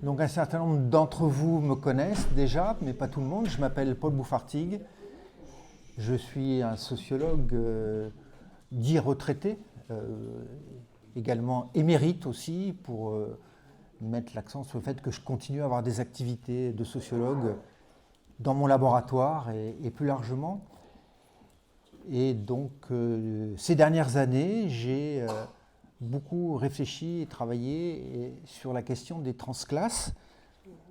Donc un certain nombre d'entre vous me connaissent déjà, mais pas tout le monde. Je m'appelle Paul Bouffartigue. Je suis un sociologue dit retraité, également émérite aussi, pour mettre l'accent sur le fait que je continue à avoir des activités de sociologue dans mon laboratoire et plus largement. Et donc ces dernières années, j'ai beaucoup réfléchi et travaillé sur la question des transclasses,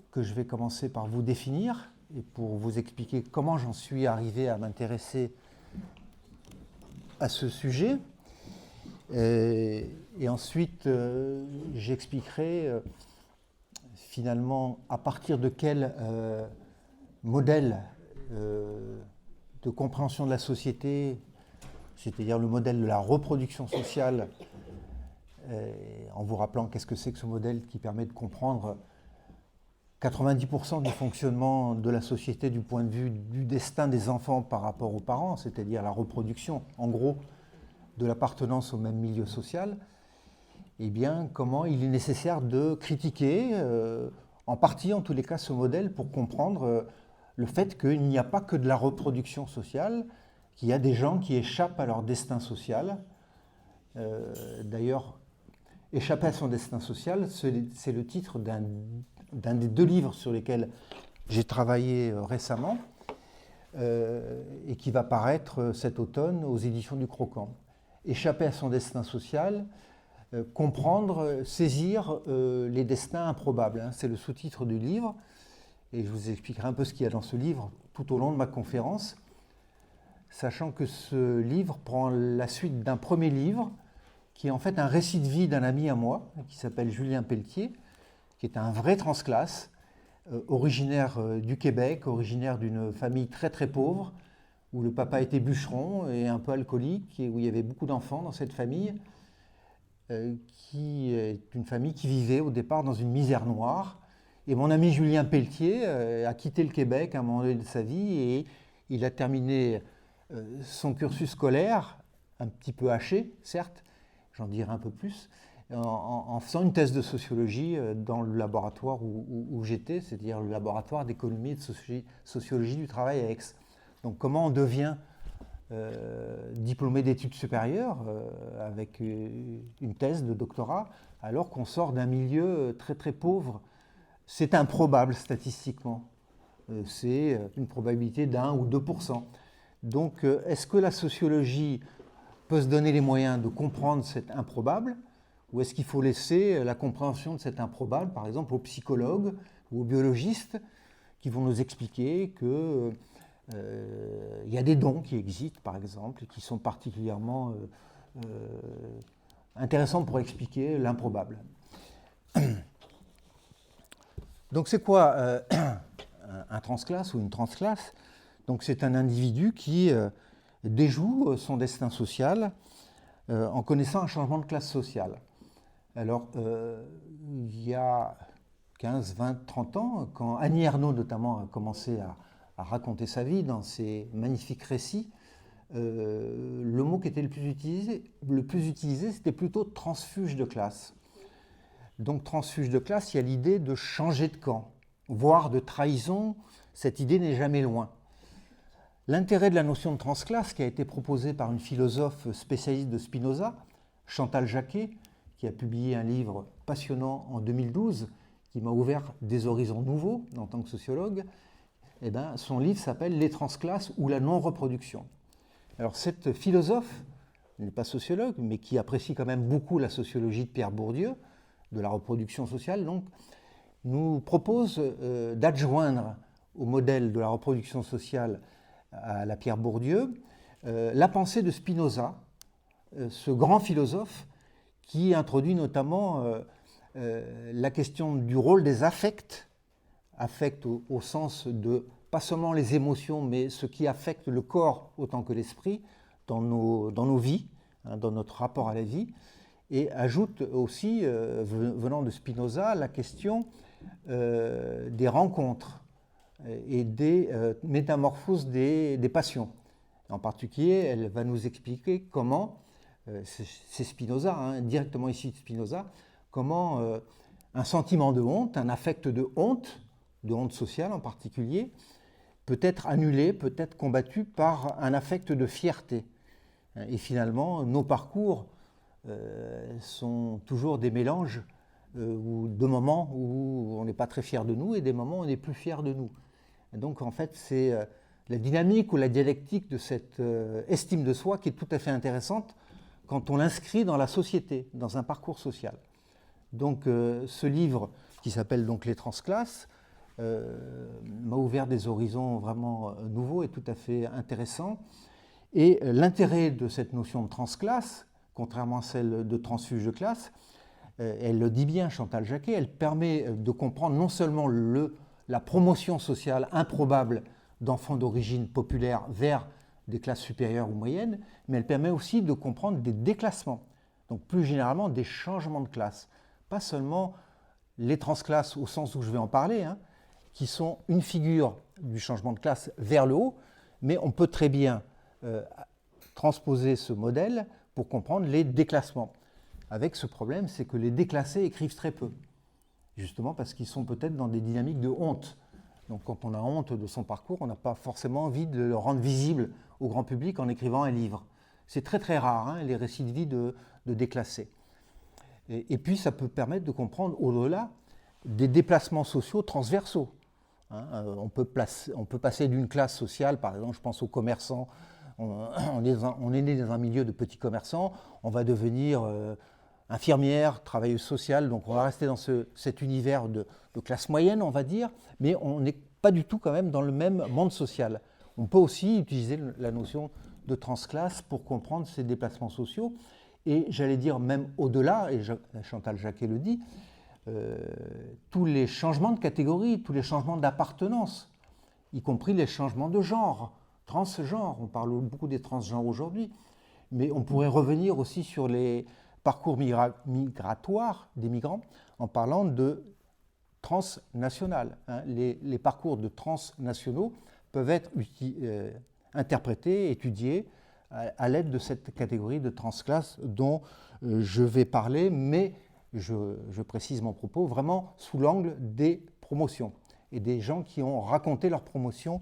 que je vais commencer par vous définir et pour vous expliquer comment j'en suis arrivé à m'intéresser à ce sujet. Et ensuite, j'expliquerai finalement à partir de quel modèle de compréhension de la société, c'est-à-dire le modèle de la reproduction sociale, en vous rappelant qu'est-ce que c'est que ce modèle qui permet de comprendre 90% du fonctionnement de la société du point de vue du destin des enfants par rapport aux parents, c'est-à-dire la reproduction, en gros, de l'appartenance au même milieu social, eh bien, comment il est nécessaire de critiquer, en partie en tous les cas, ce modèle pour comprendre le fait qu'il n'y a pas que de la reproduction sociale, qu'il y a des gens qui échappent à leur destin social. D'ailleurs, échapper à son destin social, c'est le titre d'un des deux livres sur lesquels j'ai travaillé récemment et qui va paraître cet automne aux éditions du Croquant. Échapper à son destin social, comprendre, saisir les destins improbables. C'est le sous-titre du livre et je vous expliquerai un peu ce qu'il y a dans ce livre tout au long de ma conférence, sachant que ce livre prend la suite d'un premier livre qui est en fait un récit de vie d'un ami à moi, qui s'appelle Julien Pelletier, qui est un vrai transclasse, originaire du Québec, originaire d'une famille très très pauvre, où le papa était bûcheron et un peu alcoolique, et où il y avait beaucoup d'enfants dans cette famille, qui est une famille qui vivait au départ dans une misère noire. Et mon ami Julien Pelletier a quitté le Québec à un moment donné de sa vie, et il a terminé son cursus scolaire, un petit peu haché, certes, j'en dirai un peu plus, en faisant une thèse de sociologie dans le laboratoire où j'étais, c'est-à-dire le laboratoire d'économie et de sociologie du travail à Aix. Donc comment on devient diplômé d'études supérieures avec une thèse de doctorat alors qu'on sort d'un milieu très très pauvre. C'est improbable statistiquement. C'est une probabilité d'1 ou 2%. Donc est-ce que la sociologie peut se donner les moyens de comprendre cet improbable, ou est-ce qu'il faut laisser la compréhension de cet improbable, par exemple, aux psychologues ou aux biologistes qui vont nous expliquer que il y a des dons qui existent, par exemple, et qui sont particulièrement intéressants pour expliquer l'improbable. Donc c'est quoi un transclasse ou une transclasse? Donc c'est un individu qui déjoue son destin social en connaissant un changement de classe sociale. Alors, il y a 15, 20, 30 ans, quand Annie Ernaux notamment a commencé à raconter sa vie dans ses magnifiques récits, le mot qui était le plus utilisé, c'était plutôt transfuge de classe. Donc transfuge de classe, il y a l'idée de changer de camp, voire de trahison. Cette idée n'est jamais loin. L'intérêt de la notion de transclasse, qui a été proposée par une philosophe spécialiste de Spinoza, Chantal Jacquet, qui a publié un livre passionnant en 2012, qui m'a ouvert des horizons nouveaux en tant que sociologue, eh bien, son livre s'appelle « Les transclasses ou la non-reproduction ». Alors cette philosophe, elle n'est pas sociologue, mais qui apprécie quand même beaucoup la sociologie de Pierre Bourdieu, de la reproduction sociale, donc, nous propose d'adjoindre au modèle de la reproduction sociale à la Pierre Bourdieu la pensée de Spinoza, ce grand philosophe qui introduit notamment la question du rôle des affects, affects au sens de pas seulement les émotions, mais ce qui affecte le corps autant que l'esprit dans nos vies, dans notre rapport à la vie, et ajoute aussi, venant de Spinoza, la question des rencontres et des métamorphoses des passions. En particulier, elle va nous expliquer comment, c'est Spinoza, directement issu de Spinoza, comment un sentiment de honte, un affect de honte sociale en particulier, peut être annulé, peut être combattu par un affect de fierté. Et finalement, nos parcours sont toujours des mélanges de moments où on n'est pas très fier de nous et des moments où on est plus fier de nous. Et donc en fait, c'est la dynamique ou la dialectique de cette estime de soi qui est tout à fait intéressante quand on l'inscrit dans la société, dans un parcours social. Donc ce livre qui s'appelle donc Les Transclasses m'a ouvert des horizons vraiment nouveaux et tout à fait intéressants. Et l'intérêt de cette notion de transclasse, contrairement à celle de transfuge de classe, elle le dit bien, Chantal Jacquet, elle permet de comprendre non seulement la promotion sociale improbable d'enfants d'origine populaire vers des classes supérieures ou moyennes, mais elle permet aussi de comprendre des déclassements, donc plus généralement des changements de classe. Pas seulement les transclasses au sens où je vais en parler, hein, qui sont une figure du changement de classe vers le haut, mais on peut très bien transposer ce modèle pour comprendre les déclassements. Avec ce problème, c'est que les déclassés écrivent très peu, justement parce qu'ils sont peut-être dans des dynamiques de honte. Donc quand on a honte de son parcours, on n'a pas forcément envie de le rendre visible au grand public en écrivant un livre. C'est très très rare, hein, les récits de vie de déclassés. Et puis ça peut permettre de comprendre au-delà des déplacements sociaux transversaux. Hein, on peut passer d'une classe sociale, par exemple, je pense aux commerçants, on est né dans un milieu de petits commerçants, on va devenir infirmière, travailleuse sociale, donc on va rester dans cet univers de classe moyenne, on va dire, mais on n'est pas du tout quand même dans le même monde social. On peut aussi utiliser la notion de transclasse pour comprendre ces déplacements sociaux, et j'allais dire même au-delà, et Chantal Jacquet le dit, tous les changements de catégorie, tous les changements d'appartenance, y compris les changements de genre, transgenre, on parle beaucoup des transgenres aujourd'hui, mais on pourrait revenir aussi sur les parcours migratoires des migrants en parlant de transnational. Hein. Les parcours de transnationaux peuvent être interprétés, étudiés à l'aide de cette catégorie de transclasse dont je vais parler, mais je précise mon propos vraiment sous l'angle des promotions et des gens qui ont raconté leur promotion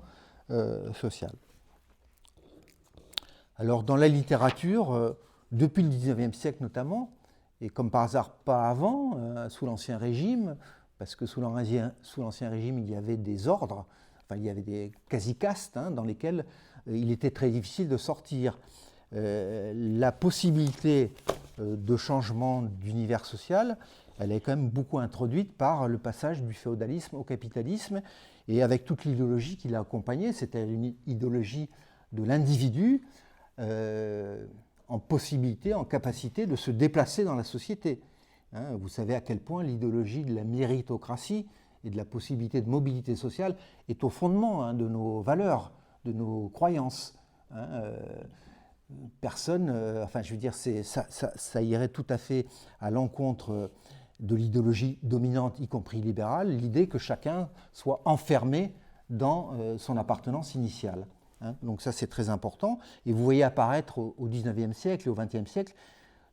sociale. Alors dans la littérature, depuis le XIXe siècle notamment, et comme par hasard pas avant, sous l'Ancien Régime, parce que sous l'Ancien Régime il y avait des ordres, enfin il y avait des quasi-castes hein, dans lesquels il était très difficile de sortir. La possibilité de changement d'univers social, elle est quand même beaucoup introduite par le passage du féodalisme au capitalisme, et avec toute l'idéologie qui l'a accompagnée, c'était une idéologie de l'individu, en possibilité, en capacité de se déplacer dans la société. Hein, vous savez à quel point l'idéologie de la méritocratie et de la possibilité de mobilité sociale est au fondement hein, de nos valeurs, de nos croyances. Hein, personne, enfin je veux dire, ça irait tout à fait à l'encontre de l'idéologie dominante, y compris libérale, l'idée que chacun soit enfermé dans son appartenance initiale. Hein, donc ça c'est très important. Et vous voyez apparaître au XIXe siècle et au XXe siècle,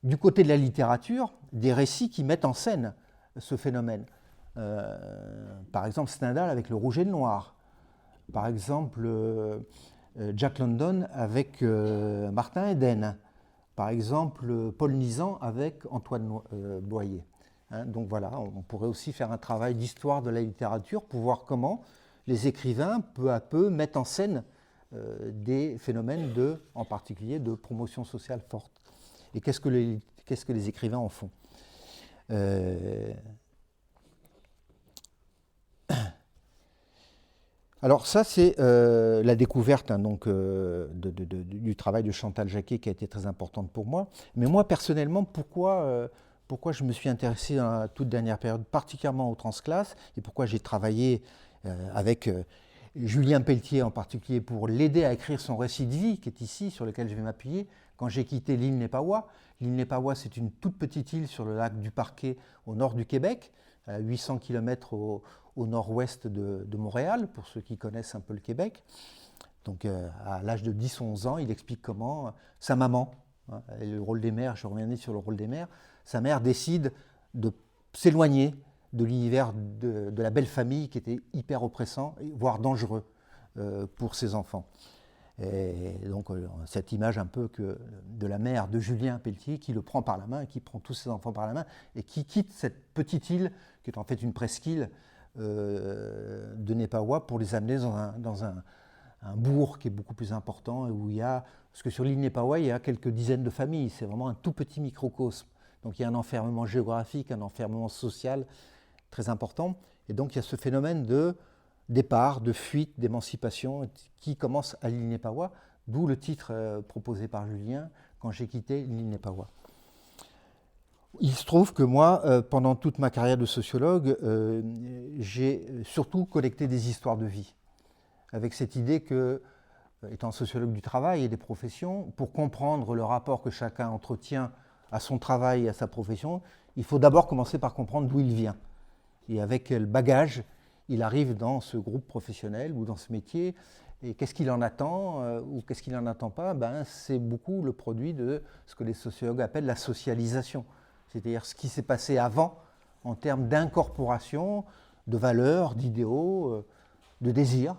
du côté de la littérature, des récits qui mettent en scène ce phénomène. Par exemple Stendhal avec Le Rouge et le Noir. Par exemple Jack London avec Martin Eden. Par exemple Paul Nizan avec Antoine Boyer. Hein, donc voilà, on pourrait aussi faire un travail d'histoire de la littérature pour voir comment les écrivains, peu à peu, mettent en scène des phénomènes en particulier de promotion sociale forte. Et qu'est-ce que les écrivains en font Alors ça, c'est la découverte hein, donc, du travail de Chantal Jacquet qui a été très importante pour moi. Mais moi, personnellement, pourquoi je me suis intéressé dans la toute dernière période, particulièrement aux transclasses, et pourquoi j'ai travaillé avec Julien Pelletier en particulier pour l'aider à écrire son récit de vie, qui est ici, sur lequel je vais m'appuyer, quand j'ai quitté l'île Nepawa. L'île Nepawa, c'est une toute petite île sur le lac du Parquet, au nord du Québec, à 800 km au nord-ouest de Montréal, pour ceux qui connaissent un peu le Québec. Donc à l'âge de 10-11 ans, il explique comment sa maman, hein, et le rôle des mères, je reviendrai sur le rôle des mères, sa mère décide de s'éloigner de l'univers de la belle famille qui était hyper oppressant, voire dangereux pour ses enfants. Et donc cette image un peu de la mère de Julien Pelletier qui le prend par la main, qui prend tous ses enfants par la main et qui quitte cette petite île, qui est en fait une presqu'île de Nepawa, pour les amener dans un bourg qui est beaucoup plus important, et où il y a, parce que sur l'île Nepawa, il y a quelques dizaines de familles, c'est vraiment un tout petit microcosme. Donc il y a un enfermement géographique, un enfermement social très important, et donc il y a ce phénomène de départ, de fuite, d'émancipation qui commence à l'île Nepawa, d'où le titre proposé par Julien, Quand j'ai quitté l'île Nepawa. Il se trouve que moi, pendant toute ma carrière de sociologue, j'ai surtout collecté des histoires de vie, avec cette idée que, étant sociologue du travail et des professions, pour comprendre le rapport que chacun entretient à son travail et à sa profession, il faut d'abord commencer par comprendre d'où il vient et avec quel bagage il arrive dans ce groupe professionnel ou dans ce métier, et qu'est-ce qu'il en attend ou qu'est-ce qu'il n'en attend pas. C'est beaucoup le produit de ce que les sociologues appellent la socialisation, c'est-à-dire ce qui s'est passé avant en termes d'incorporation, de valeurs, d'idéaux, de désirs,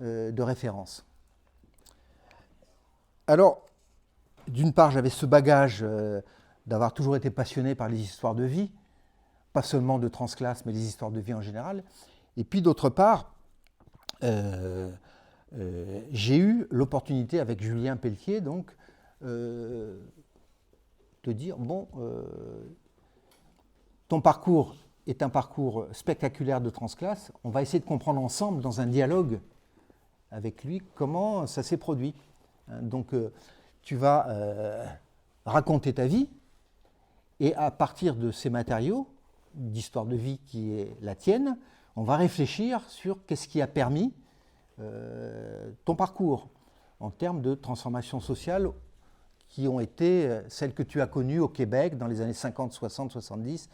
de références. Alors, d'une part, j'avais ce bagage d'avoir toujours été passionné par les histoires de vie, pas seulement de transclasse, mais les histoires de vie en général. Et puis d'autre part, j'ai eu l'opportunité avec Julien Pelletier donc, de dire, bon, ton parcours est un parcours spectaculaire de transclasse, on va essayer de comprendre ensemble dans un dialogue avec lui comment ça s'est produit. Donc tu vas raconter ta vie, et à partir de ces matériaux d'histoire de vie qui est la tienne, on va réfléchir sur qu'est-ce qui a permis ton parcours en termes de transformation sociale qui ont été celles que tu as connues au Québec dans les années 50, 60, 70,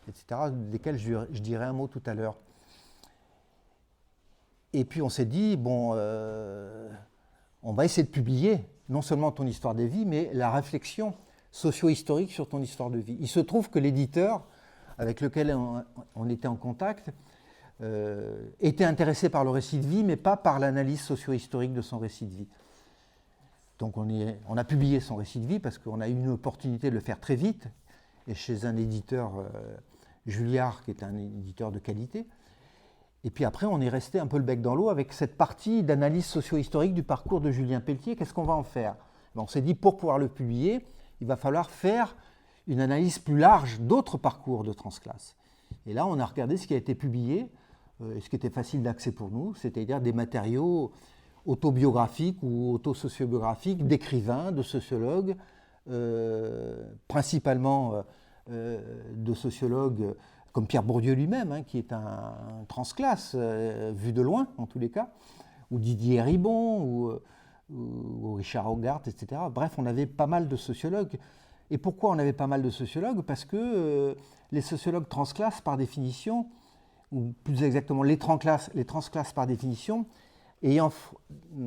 etc., desquelles je dirai un mot tout à l'heure. Et puis on s'est dit, bon, on va essayer de publier non seulement ton histoire de vie, mais la réflexion socio-historique sur ton histoire de vie. Il se trouve que l'éditeur avec lequel on était en contact était intéressé par le récit de vie, mais pas par l'analyse socio-historique de son récit de vie. Donc on a publié son récit de vie parce qu'on a eu une opportunité de le faire très vite, et chez un éditeur, Julliard, qui est un éditeur de qualité. Et puis après, on est resté un peu le bec dans l'eau avec cette partie d'analyse socio-historique du parcours de Julien Pelletier. Qu'est-ce qu'on va en faire? On s'est dit, pour pouvoir le publier, il va falloir faire une analyse plus large d'autres parcours de transclasse. Et là, on a regardé ce qui a été publié, ce qui était facile d'accès pour nous, c'est-à-dire des matériaux autobiographiques ou autosociobiographiques d'écrivains, de sociologues, principalement de sociologues comme Pierre Bourdieu lui-même, qui est un transclasse, vu de loin en tous les cas, ou Didier Ribon, ou Richard Hogarth, etc. Bref, on avait pas mal de sociologues. Et pourquoi on avait pas mal de sociologues? Parce que les sociologues transclasses, par définition, ou plus exactement les transclasses par définition, ayant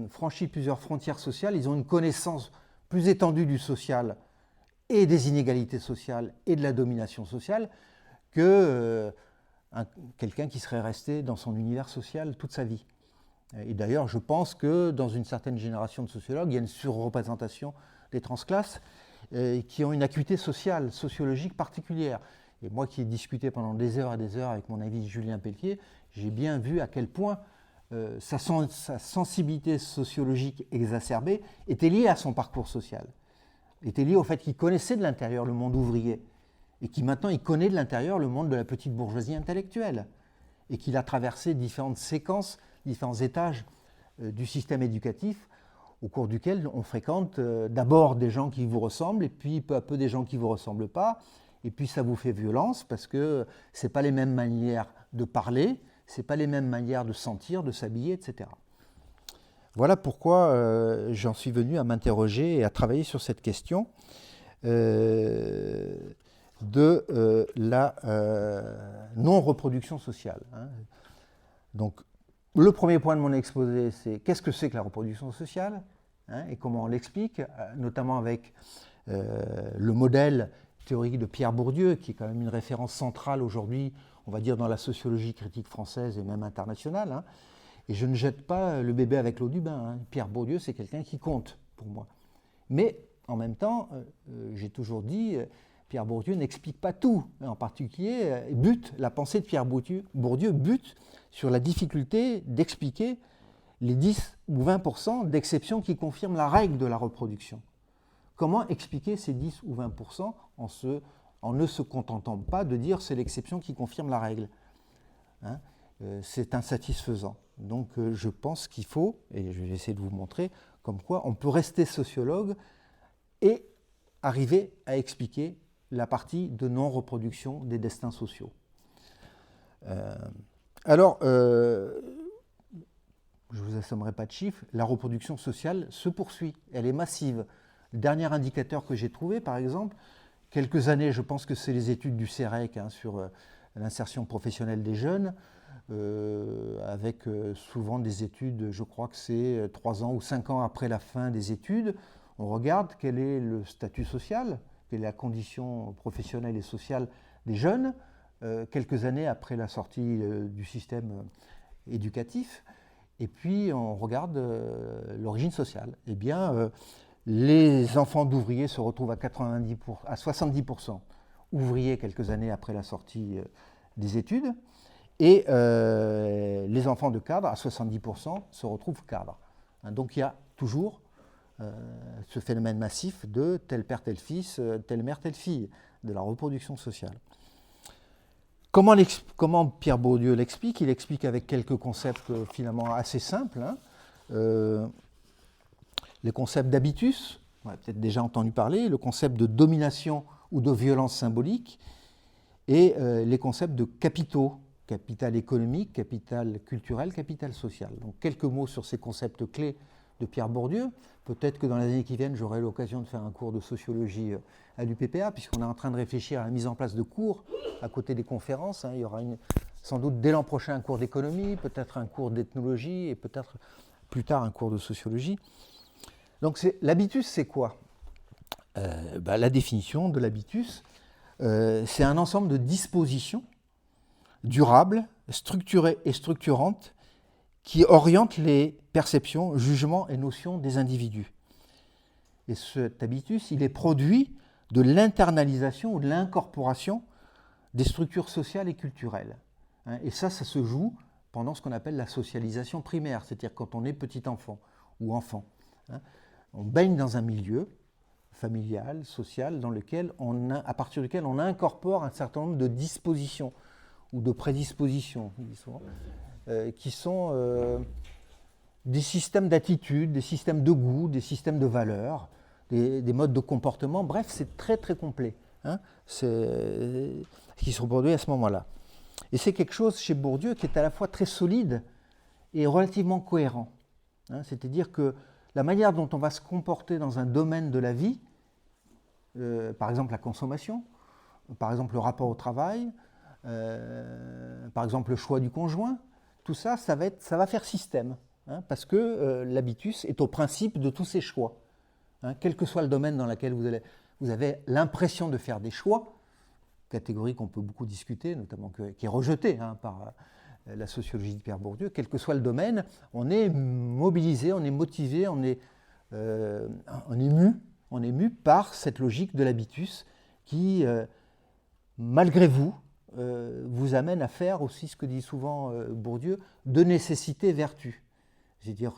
franchi plusieurs frontières sociales, ils ont une connaissance plus étendue du social et des inégalités sociales et de la domination sociale que quelqu'un qui serait resté dans son univers social toute sa vie. Et d'ailleurs, je pense que dans une certaine génération de sociologues, il y a une surreprésentation des transclasses qui ont une acuité sociale, sociologique particulière. Et moi qui ai discuté pendant des heures et des heures avec mon ami Julien Pelletier, j'ai bien vu à quel point sa sensibilité sociologique exacerbée était liée à son parcours social, était liée au fait qu'il connaissait de l'intérieur le monde ouvrier, et qui maintenant il connaît de l'intérieur le monde de la petite bourgeoisie intellectuelle, et qu'il a traversé différentes séquences, différents étages du système éducatif, au cours duquel on fréquente d'abord des gens qui vous ressemblent, et puis peu à peu des gens qui ne vous ressemblent pas, et puis ça vous fait violence, parce que ce n'est pas les mêmes manières de parler, ce n'est pas les mêmes manières de sentir, de s'habiller, etc. Voilà pourquoi j'en suis venu à m'interroger et à travailler sur cette question de la non-reproduction sociale. Donc, le premier point de mon exposé, c'est qu'est-ce que c'est que la reproduction sociale, et comment on l'explique, notamment avec le modèle théorique de Pierre Bourdieu, qui est quand même une référence centrale aujourd'hui. on va dire dans la sociologie critique française et même internationale, hein, et je ne jette pas le bébé avec l'eau du bain. Hein. Pierre Bourdieu, c'est quelqu'un qui compte pour moi. Mais en même temps, j'ai toujours dit, Pierre Bourdieu n'explique pas tout. En particulier, la pensée de Pierre Bourdieu bute sur la difficulté d'expliquer les 10 ou 20% d'exceptions qui confirment la règle de la reproduction. Comment expliquer ces 10 ou 20% en ne se contentant pas de dire c'est l'exception qui confirme la règle, hein, c'est insatisfaisant. Donc je pense qu'il faut, et je vais essayer de vous montrer, comme quoi on peut rester sociologue et arriver à expliquer la partie de non-reproduction des destins sociaux. Alors, je ne vous assommerai pas de chiffres, la reproduction sociale se poursuit, elle est massive. Le dernier indicateur que j'ai trouvé, par exemple, quelques années, je pense que c'est les études du CEREC hein, sur l'insertion professionnelle des jeunes, avec souvent des études, je crois que c'est 3 ans ou 5 ans après la fin des études, on regarde quel est le statut social, quelle est la condition professionnelle et sociale des jeunes, quelques années après la sortie du système éducatif, et puis on regarde l'origine sociale. Eh bien, les enfants d'ouvriers se retrouvent à 70% ouvriers quelques années après la sortie des études, et les enfants de cadres, à 70%, se retrouvent cadres. Donc il y a toujours ce phénomène massif de tel père, tel fils, telle mère, telle fille, de la reproduction sociale. Comment Pierre Bourdieu l'explique? Il explique avec quelques concepts finalement assez simples. Hein. Les concepts d'habitus, on a peut-être déjà entendu parler, le concept de domination ou de violence symbolique, et les concepts de capitaux, capital économique, capital culturel, capital social. Donc quelques mots sur ces concepts clés de Pierre Bourdieu. Peut-être que dans les années qui viennent, j'aurai l'occasion de faire un cours de sociologie à l'UPPA, puisqu'on est en train de réfléchir à la mise en place de cours à côté des conférences. Hein. Il y aura sans doute dès l'an prochain un cours d'économie, peut-être un cours d'ethnologie et peut-être plus tard un cours de sociologie. Donc l'habitus, c'est quoi? La définition de l'habitus, c'est un ensemble de dispositions durables, structurées et structurantes qui orientent les perceptions, jugements et notions des individus. Et cet habitus, il est produit de l'internalisation ou de l'incorporation des structures sociales et culturelles. Et ça se joue pendant ce qu'on appelle la socialisation primaire, c'est-à-dire quand on est petit enfant ou enfant. On baigne dans un milieu familial, social, à partir duquel on incorpore un certain nombre de dispositions ou de prédispositions, qui sont des systèmes d'attitude, des systèmes de goût, des systèmes de valeurs, des modes de comportement. Bref, c'est très très complet, hein, qui se reproduit à ce moment-là. Et c'est quelque chose chez Bourdieu qui est à la fois très solide et relativement cohérent. Hein, c'est-à-dire que la manière dont on va se comporter dans un domaine de la vie, par exemple la consommation, par exemple le rapport au travail, par exemple le choix du conjoint, tout ça, ça va faire système, hein, parce que l'habitus est au principe de tous ces choix. Hein, quel que soit le domaine dans lequel vous avez l'impression de faire des choix, catégorie qu'on peut beaucoup discuter, notamment qui est rejetée hein, par la sociologie de Pierre Bourdieu, quel que soit le domaine, on est mobilisé, on est motivé, on est mu par cette logique de l'habitus qui, malgré vous, vous amène à faire aussi ce que dit souvent Bourdieu, de nécessité vertu. C'est-à-dire,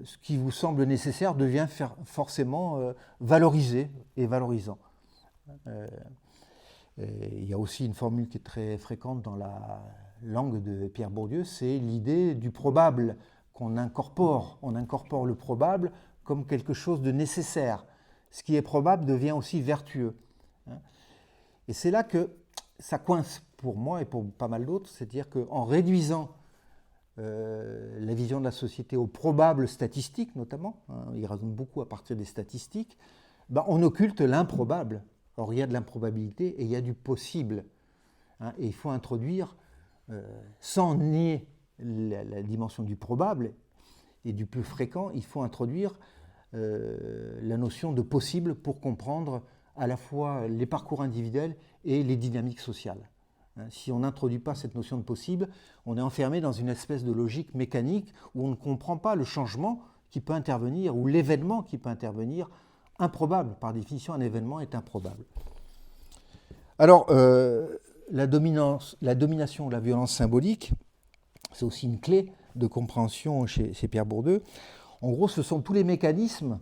ce qui vous semble nécessaire devient forcément valorisé et valorisant. Il y a aussi une formule qui est très fréquente dans la langue de Pierre Bourdieu, c'est l'idée du probable qu'on incorpore. On incorpore le probable comme quelque chose de nécessaire. Ce qui est probable devient aussi vertueux. Et c'est là que ça coince pour moi et pour pas mal d'autres, c'est-à-dire qu'en réduisant la vision de la société aux probables statistiques notamment, hein, il raisonne beaucoup à partir des statistiques, on occulte l'improbable. Or, il y a de l'improbabilité et il y a du possible. Hein, et il faut introduire, sans nier la dimension du probable et du plus fréquent, il faut introduire la notion de possible pour comprendre à la fois les parcours individuels et les dynamiques sociales. Si on n'introduit pas cette notion de possible, on est enfermé dans une espèce de logique mécanique où on ne comprend pas le changement qui peut intervenir ou l'événement qui peut intervenir, improbable. Par définition, un événement est improbable. Alors, la domination, la violence symbolique, c'est aussi une clé de compréhension chez Pierre Bourdieu. En gros, ce sont tous les mécanismes,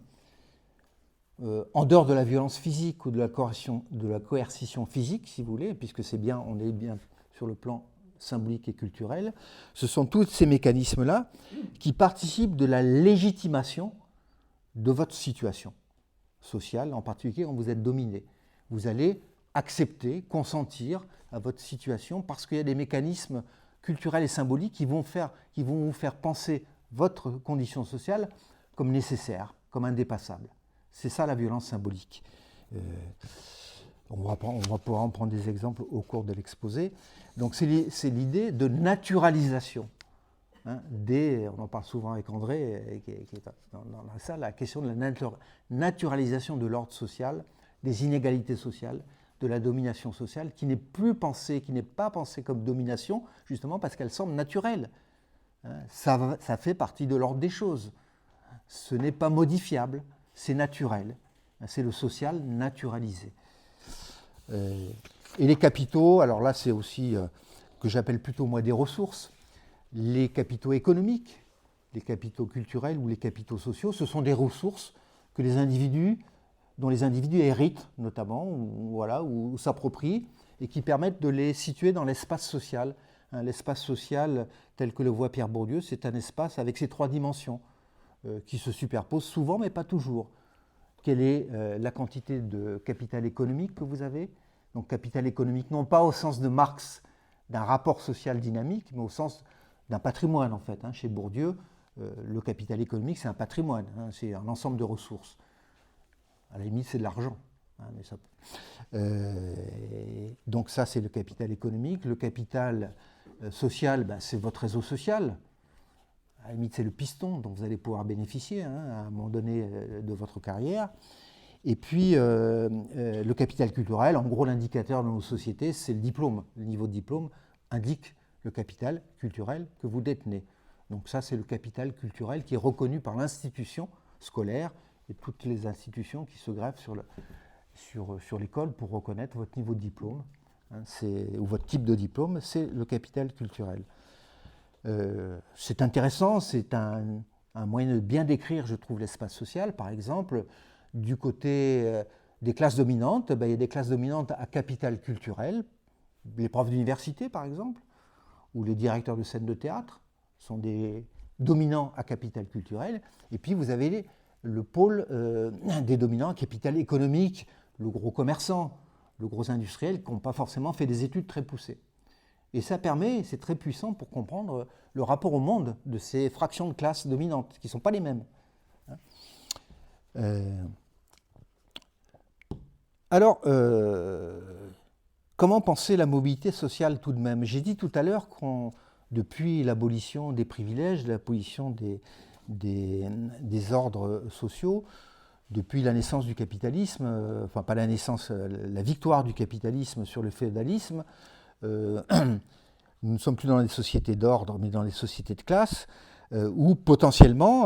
en dehors de la violence physique ou de la coercition physique, si vous voulez, puisque on est bien sur le plan symbolique et culturel, ce sont tous ces mécanismes-là qui participent de la légitimation de votre situation sociale, en particulier quand vous êtes dominé. Vous allez accepter, consentir à votre situation parce qu'il y a des mécanismes culturels et symboliques qui vont vous faire penser votre condition sociale comme nécessaire, comme indépassable. C'est ça la violence symbolique. On va pouvoir en prendre des exemples au cours de l'exposé. Donc c'est l'idée de naturalisation. On en parle souvent avec André, qui est dans la salle, la question de la naturalisation de l'ordre social, des inégalités sociales, de la domination sociale, qui n'est pas pensée comme domination, justement parce qu'elle semble naturelle. Ça fait partie de l'ordre des choses. Ce n'est pas modifiable, c'est naturel. C'est le social naturalisé. Et les capitaux, alors là c'est aussi que j'appelle plutôt moi des ressources, les capitaux économiques, les capitaux culturels ou les capitaux sociaux, ce sont des ressources dont les individus héritent notamment, ou s'approprient, et qui permettent de les situer dans l'espace social. L'espace social tel que le voit Pierre Bourdieu, c'est un espace avec ses trois dimensions, qui se superposent souvent mais pas toujours. Quelle est la quantité de capital économique que vous avez? Donc capital économique, non pas au sens de Marx, d'un rapport social dynamique, mais au sens d'un patrimoine en fait. Chez Bourdieu, le capital économique, c'est un patrimoine, c'est un ensemble de ressources. À la limite, c'est de l'argent. Donc ça, c'est le capital économique. Le capital social, c'est votre réseau social. À la limite, c'est le piston dont vous allez pouvoir bénéficier à un moment donné de votre carrière. Et puis, le capital culturel, en gros, l'indicateur dans nos sociétés, c'est le diplôme. Le niveau de diplôme indique le capital culturel que vous détenez. Donc ça, c'est le capital culturel qui est reconnu par l'institution scolaire et toutes les institutions qui se greffent sur l'école pour reconnaître votre niveau de diplôme, ou votre type de diplôme, c'est le capital culturel. C'est intéressant, c'est un moyen de bien décrire, je trouve, l'espace social. Par exemple, du côté des classes dominantes, il y a des classes dominantes à capital culturel, les profs d'université par exemple, ou les directeurs de scènes de théâtre sont des dominants à capital culturel, et puis vous avez le pôle des dominants à capital économique, le gros commerçant, le gros industriel qui n'ont pas forcément fait des études très poussées. Et ça permet, c'est très puissant pour comprendre le rapport au monde de ces fractions de classes dominantes, qui ne sont pas les mêmes. Alors, comment penser la mobilité sociale tout de même? J'ai dit tout à l'heure que depuis l'abolition des privilèges, l'abolition des ordres sociaux, depuis la naissance du capitalisme, enfin pas la naissance, la victoire du capitalisme sur le féodalisme, nous ne sommes plus dans les sociétés d'ordre, mais dans les sociétés de classe, où potentiellement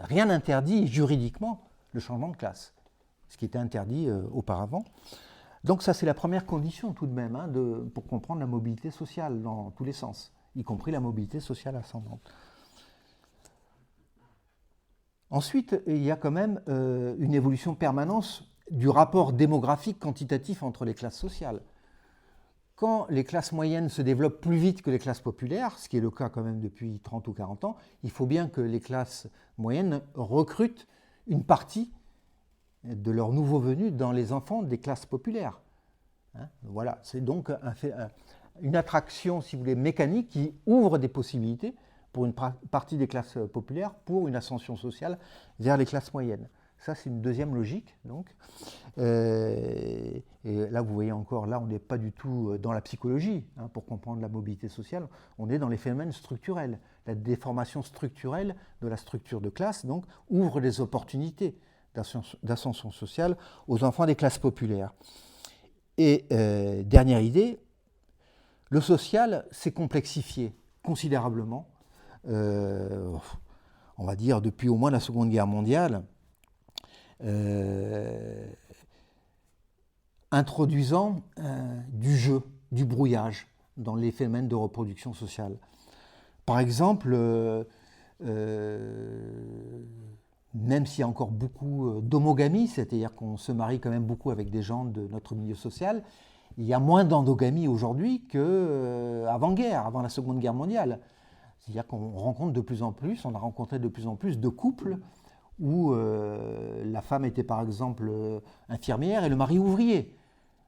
rien n'interdit juridiquement le changement de classe, ce qui était interdit auparavant. Donc ça, c'est la première condition tout de même pour comprendre la mobilité sociale dans tous les sens, y compris la mobilité sociale ascendante. Ensuite, il y a quand même une évolution permanente du rapport démographique quantitatif entre les classes sociales. Quand les classes moyennes se développent plus vite que les classes populaires, ce qui est le cas quand même depuis 30 ou 40 ans, il faut bien que les classes moyennes recrutent une partie de leurs nouveaux venus dans les enfants des classes populaires. Voilà, c'est donc une attraction, si vous voulez, mécanique qui ouvre des possibilités pour une partie des classes populaires pour une ascension sociale vers les classes moyennes. Ça, c'est une deuxième logique, donc. Et là, vous voyez encore, là, on n'est pas du tout dans la psychologie, pour comprendre la mobilité sociale, on est dans les phénomènes structurels. La déformation structurelle de la structure de classe, donc, ouvre des opportunités d'ascension sociale aux enfants des classes populaires. Et dernière idée, Le social s'est complexifié considérablement, on va dire depuis au moins la Seconde Guerre mondiale, introduisant du jeu, du brouillage dans les phénomènes de reproduction sociale. Par exemple, même s'il y a encore beaucoup d'homogamie, c'est-à-dire qu'on se marie quand même beaucoup avec des gens de notre milieu social, il y a moins d'endogamie aujourd'hui qu'avant-guerre, avant la Seconde Guerre mondiale. C'est-à-dire qu'on rencontre de plus en plus, on a rencontré de plus en plus de couples où la femme était par exemple infirmière et le mari ouvrier.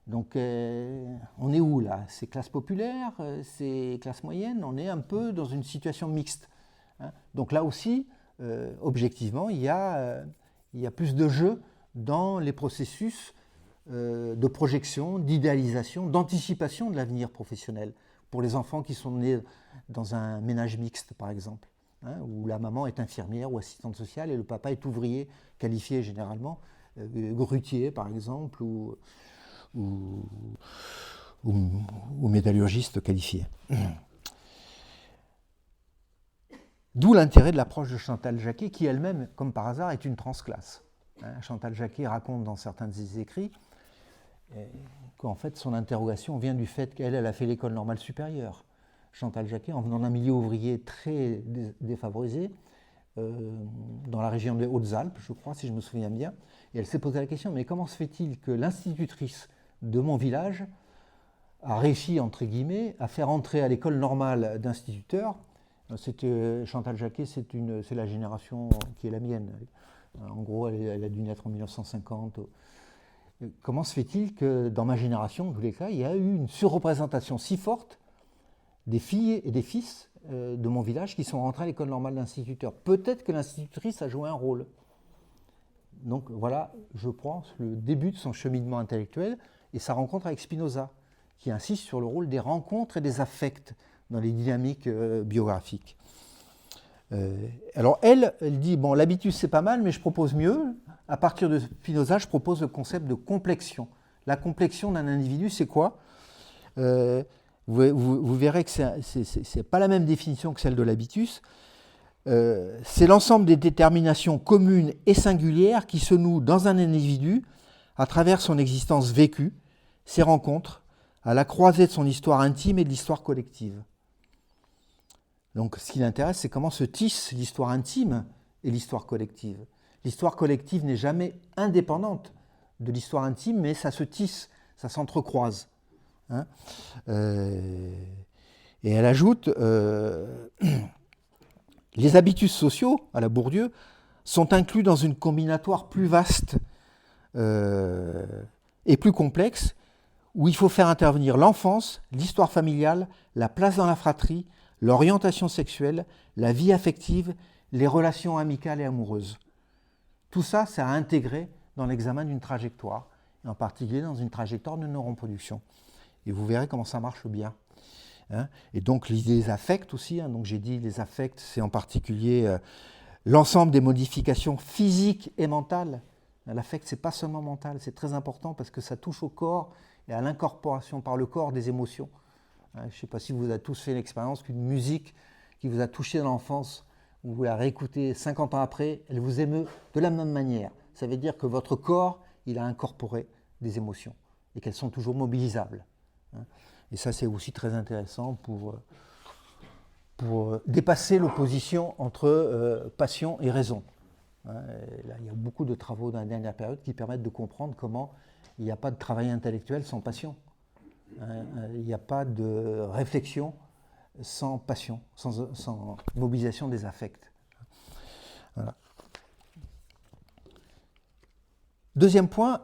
Donc on est où là? C'est classe populaire, c'est classe moyenne, on est un peu dans une situation mixte. Hein. Donc là aussi, objectivement, il y a plus de jeu dans les processus de projection, d'idéalisation, d'anticipation de l'avenir professionnel pour les enfants qui sont nés dans un ménage mixte, par exemple, hein, où la maman est infirmière ou assistante sociale et le papa est ouvrier, qualifié généralement, grutier, par exemple, ou métallurgiste qualifié. D'où l'intérêt de l'approche de Chantal Jacquet, qui elle-même, comme par hasard, est une transclasse. Hein, Chantal Jacquet raconte dans certains de ses écrits qu'en fait son interrogation vient du fait qu'elle a fait l'école normale supérieure. Chantal Jacquet, en venant d'un milieu ouvrier très défavorisé, dans la région des Hautes-Alpes, je crois, si je me souviens bien, et elle s'est posé la question, mais comment se fait-il que l'institutrice de mon village a réussi, entre guillemets, à faire entrer à l'école normale d'instituteurs. Chantal Jacquet, c'est la génération qui est la mienne. En gros, elle a dû naître en 1950. Comment se fait-il que dans ma génération, en tous les cas, il y a eu une surreprésentation si forte des filles et des fils de mon village qui sont rentrés à l'école normale d'instituteurs? Peut-être que l'institutrice a joué un rôle. Donc voilà, je pense, le début de son cheminement intellectuel et sa rencontre avec Spinoza, qui insiste sur le rôle des rencontres et des affects dans les dynamiques biographiques. Alors elle dit, bon, l'habitus c'est pas mal, mais je propose mieux. À partir de Spinoza, je propose le concept de complexion. La complexion d'un individu, c'est quoi? Vous verrez que c'est pas la même définition que celle de l'habitus. C'est l'ensemble des déterminations communes et singulières qui se nouent dans un individu à travers son existence vécue, ses rencontres, à la croisée de son histoire intime et de l'histoire collective. Donc ce qui l'intéresse, c'est comment se tisse l'histoire intime et l'histoire collective. L'histoire collective n'est jamais indépendante de l'histoire intime, mais ça se tisse, ça s'entrecroise. Hein, et elle ajoute, les habitus sociaux, à la Bourdieu, sont inclus dans une combinatoire plus vaste et plus complexe, où il faut faire intervenir l'enfance, l'histoire familiale, la place dans la fratrie, l'orientation sexuelle, la vie affective, les relations amicales et amoureuses. Tout ça, c'est à intégrer dans l'examen d'une trajectoire, et en particulier dans une trajectoire de neuroproduction. Et vous verrez comment ça marche bien. Hein, et donc les affects aussi, hein, donc j'ai dit les affects, c'est en particulier l'ensemble des modifications physiques et mentales. L'affect, c'est pas seulement mental, c'est très important parce que ça touche au corps et à l'incorporation par le corps des émotions. Hein, je ne sais pas si vous avez tous fait l'expérience qu'une musique qui vous a touché dans l'enfance, vous la réécoutez 50 ans après, elle vous émeut de la même manière. Ça veut dire que votre corps, il a incorporé des émotions et qu'elles sont toujours mobilisables. Hein. Et ça, c'est aussi très intéressant pour dépasser l'opposition entre passion et raison. Hein, et là, il y a beaucoup de travaux dans la dernière période qui permettent de comprendre comment il n'y a pas de travail intellectuel sans passion. Hein, il n'y a pas de réflexion sans passion, sans mobilisation des affects. Voilà. Deuxième point,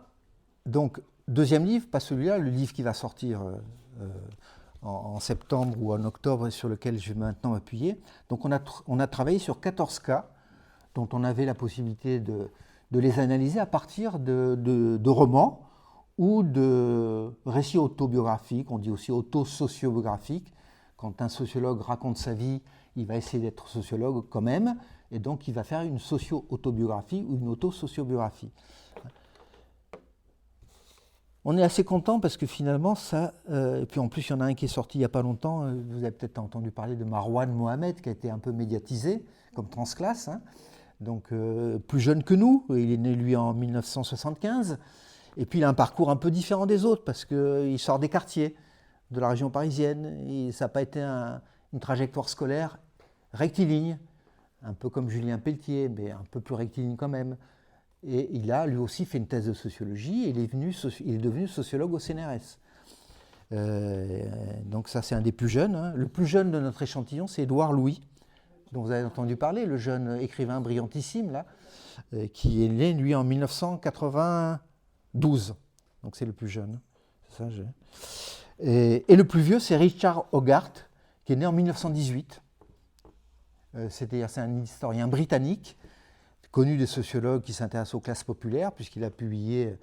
donc deuxième livre, pas celui-là, le livre qui va sortir en septembre ou en octobre, sur lequel je vais maintenant m'appuyer. Donc on a travaillé sur 14 cas dont on avait la possibilité de les analyser à partir de romans ou de récits autobiographiques, on dit aussi auto-sociobiographiques. Quand un sociologue raconte sa vie, il va essayer d'être sociologue quand même, et donc il va faire une socio-autobiographie ou une auto-sociobiographie. On est assez content parce que finalement, ça. Et puis en plus, il y en a un qui est sorti il n'y a pas longtemps. Vous avez peut-être entendu parler de Marwan Mohamed, qui a été un peu médiatisé comme transclasse. Hein. Donc plus jeune que nous. Il est né, lui, en 1975. Et puis il a un parcours un peu différent des autres parce qu'il sort des quartiers de la région parisienne. Et ça n'a pas été une trajectoire scolaire rectiligne, un peu comme Julien Pelletier, mais un peu plus rectiligne quand même. Et il a lui aussi fait une thèse de sociologie et il est devenu sociologue au CNRS. Donc ça c'est un des plus jeunes. Hein. Le plus jeune de notre échantillon, c'est Édouard Louis, dont vous avez entendu parler, le jeune écrivain brillantissime, là, qui est né, lui, en 1992. Donc c'est le plus jeune. C'est ça, et le plus vieux, c'est Richard Hogarth, qui est né en 1918. C'est-à-dire c'est un historien britannique, connu des sociologues qui s'intéressent aux classes populaires, puisqu'il a publié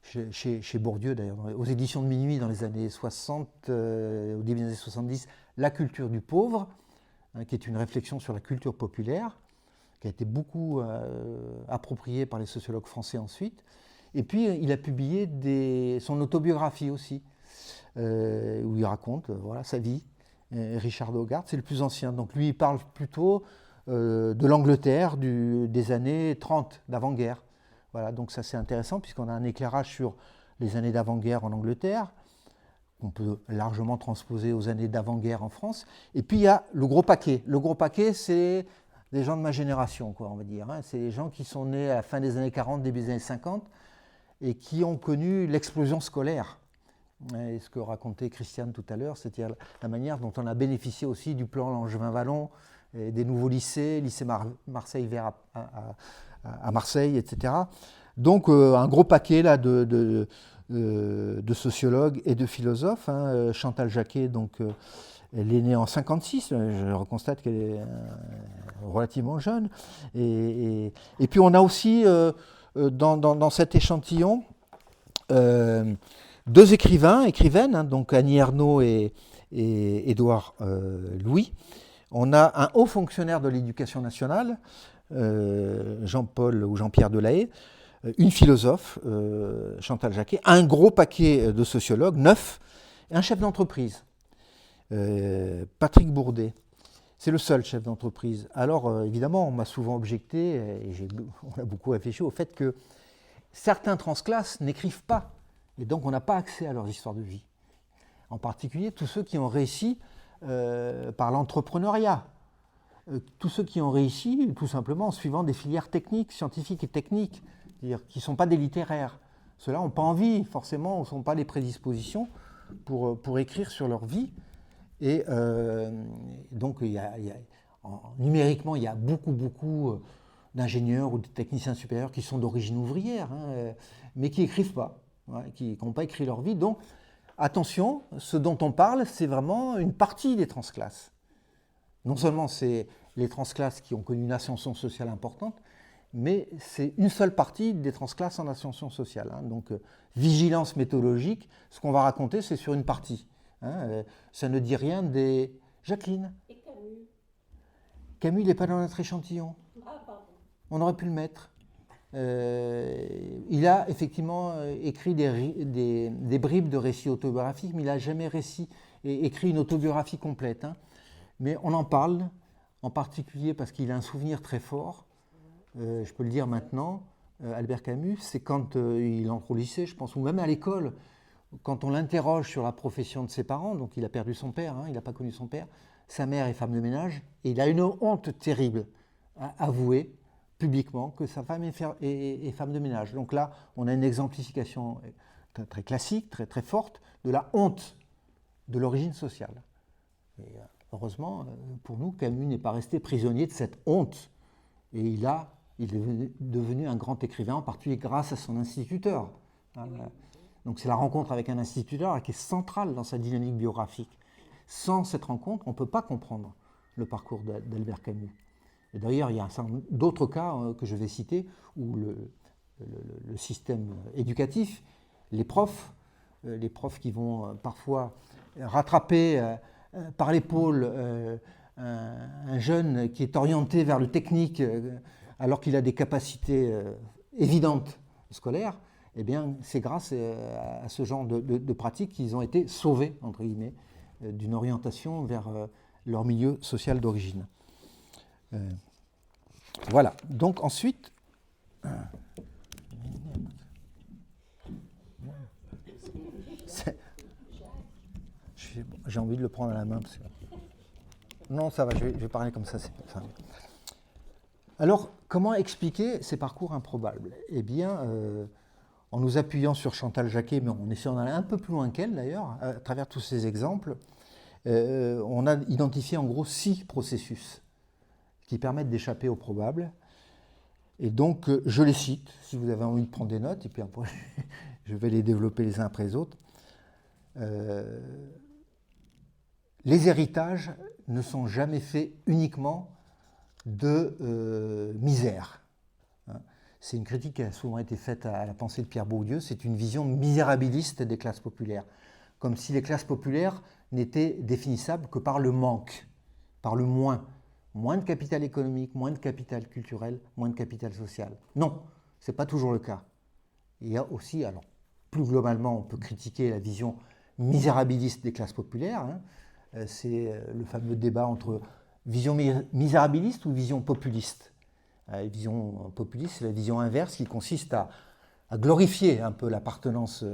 chez Bourdieu, d'ailleurs, aux éditions de Minuit dans les années 60, au début des années 70, La culture du pauvre, hein, qui est une réflexion sur la culture populaire, qui a été beaucoup appropriée par les sociologues français ensuite. Et puis, il a publié son autobiographie aussi, où il raconte voilà, sa vie. Richard Hogarth, c'est le plus ancien. Donc lui, il parle plutôt de l'Angleterre des années 30, d'avant-guerre. Voilà, donc ça c'est intéressant puisqu'on a un éclairage sur les années d'avant-guerre en Angleterre, qu'on peut largement transposer aux années d'avant-guerre en France. Et puis il y a le gros paquet. Le gros paquet, c'est des gens de ma génération, quoi, on va dire. Hein. C'est les gens qui sont nés à la fin des années 40, début des années 50, et qui ont connu l'explosion scolaire. Et ce que racontait Christiane tout à l'heure, c'est-à-dire la manière dont on a bénéficié aussi du plan Langevin-Vallon, des nouveaux lycées, lycée Marseille Vert à Marseille, etc. Donc un gros paquet là, de sociologues et de philosophes. Hein. Chantal Jacquet, donc, elle est née en 56, je constate qu'elle est relativement jeune. Et puis on a aussi dans cet échantillon deux écrivaines, hein, donc Annie Ernaux et Édouard Louis. On a un haut fonctionnaire de l'éducation nationale, Jean-Paul ou Jean-Pierre Delahaye, une philosophe, Chantal Jacquet, un gros paquet de sociologues, 9, et un chef d'entreprise, Patrick Bourdet. C'est le seul chef d'entreprise. Alors, évidemment, on m'a souvent objecté, et on a beaucoup réfléchi au fait que certains transclasses n'écrivent pas. Et donc, on n'a pas accès à leurs histoires de vie. En particulier, tous ceux qui ont réussi par l'entrepreneuriat. Tous ceux qui ont réussi, tout simplement, en suivant des filières techniques, scientifiques et techniques, c'est-à-dire qui ne sont pas des littéraires. Ceux-là n'ont pas envie, forcément, ne sont pas les prédispositions pour écrire sur leur vie. Et donc, numériquement, il y a beaucoup d'ingénieurs ou de techniciens supérieurs qui sont d'origine ouvrière, hein, mais qui n'écrivent pas. Ouais, qui n'ont pas écrit leur vie. Donc, attention, ce dont on parle, c'est vraiment une partie des transclasses. Non seulement c'est les transclasses qui ont connu une ascension sociale importante, mais c'est une seule partie des transclasses en ascension sociale. Hein. Donc, vigilance méthodologique, ce qu'on va raconter, c'est sur une partie. Hein. Ça ne dit rien des... Jacqueline. Et Camus. Camus, il n'est pas dans notre échantillon. Ah, pardon. On aurait pu le mettre. Il a effectivement écrit des bribes de récits autobiographiques, mais il n'a jamais écrit une autobiographie complète. Hein. Mais on en parle, en particulier parce qu'il a un souvenir très fort, je peux le dire maintenant, Albert Camus, c'est quand il entre au lycée, je pense, ou même à l'école, quand on l'interroge sur la profession de ses parents, donc il a perdu son père, hein, il n'a pas connu son père, sa mère est femme de ménage, et il a une honte terrible à avouer publiquement que sa femme est femme de ménage. Donc là, on a une exemplification très, très classique, très, très forte, de la honte de l'origine sociale. Et heureusement, pour nous, Camus n'est pas resté prisonnier de cette honte. Et il est devenu un grand écrivain, en particulier grâce à son instituteur. Donc c'est la rencontre avec un instituteur qui est centrale dans sa dynamique biographique. Sans cette rencontre, on ne peut pas comprendre le parcours d'Albert Camus. Et d'ailleurs, il y a d'autres cas que je vais citer où le système éducatif, les profs qui vont parfois rattraper par l'épaule un jeune qui est orienté vers le technique alors qu'il a des capacités évidentes scolaires, eh bien, c'est grâce à ce genre de pratiques qu'ils ont été sauvés, entre guillemets, d'une orientation vers leur milieu social d'origine. Voilà. Donc ensuite, j'ai envie de le prendre à la main. Parce que... Non, ça va, je vais parler comme ça. Enfin... Alors, comment expliquer ces parcours improbables? Eh bien, en nous appuyant sur Chantal Jacquet, mais en essayant d'aller un peu plus loin qu'elle d'ailleurs, à travers tous ces exemples, on a identifié en gros 6 processus qui permettent d'échapper au probable. Et donc, je les cite, si vous avez envie de prendre des notes, et puis après, je vais les développer les uns après les autres. Les héritages ne sont jamais faits uniquement de misère. C'est une critique qui a souvent été faite à la pensée de Pierre Bourdieu, c'est une vision misérabiliste des classes populaires, comme si les classes populaires n'étaient définissables que par le manque, par le moins. Moins de capital économique, moins de capital culturel, moins de capital social. Non, ce n'est pas toujours le cas. Il y a aussi, alors plus globalement, on peut critiquer la vision misérabiliste des classes populaires. C'est le fameux débat entre vision misérabiliste ou vision populiste. La vision populiste, c'est la vision inverse qui consiste à glorifier un peu l'appartenance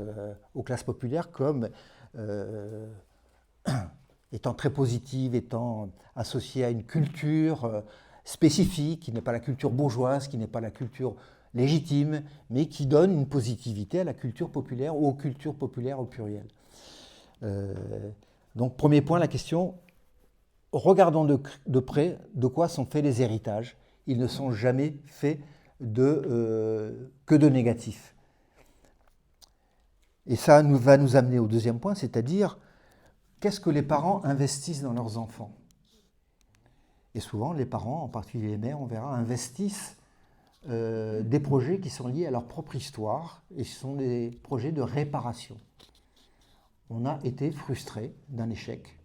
aux classes populaires comme étant très positive, étant associée à une culture spécifique, qui n'est pas la culture bourgeoise, qui n'est pas la culture légitime, mais qui donne une positivité à la culture populaire ou aux cultures populaires au pluriel. Donc, premier point, la question, regardons de près de quoi sont faits les héritages. Ils ne sont jamais faits que de négatifs. Et ça va nous amener au deuxième point, c'est-à-dire qu'est-ce que les parents investissent dans leurs enfants? Et souvent, les parents, en particulier les mères, on verra, investissent des projets qui sont liés à leur propre histoire et ce sont des projets de réparation. On a été frustré d'un échec,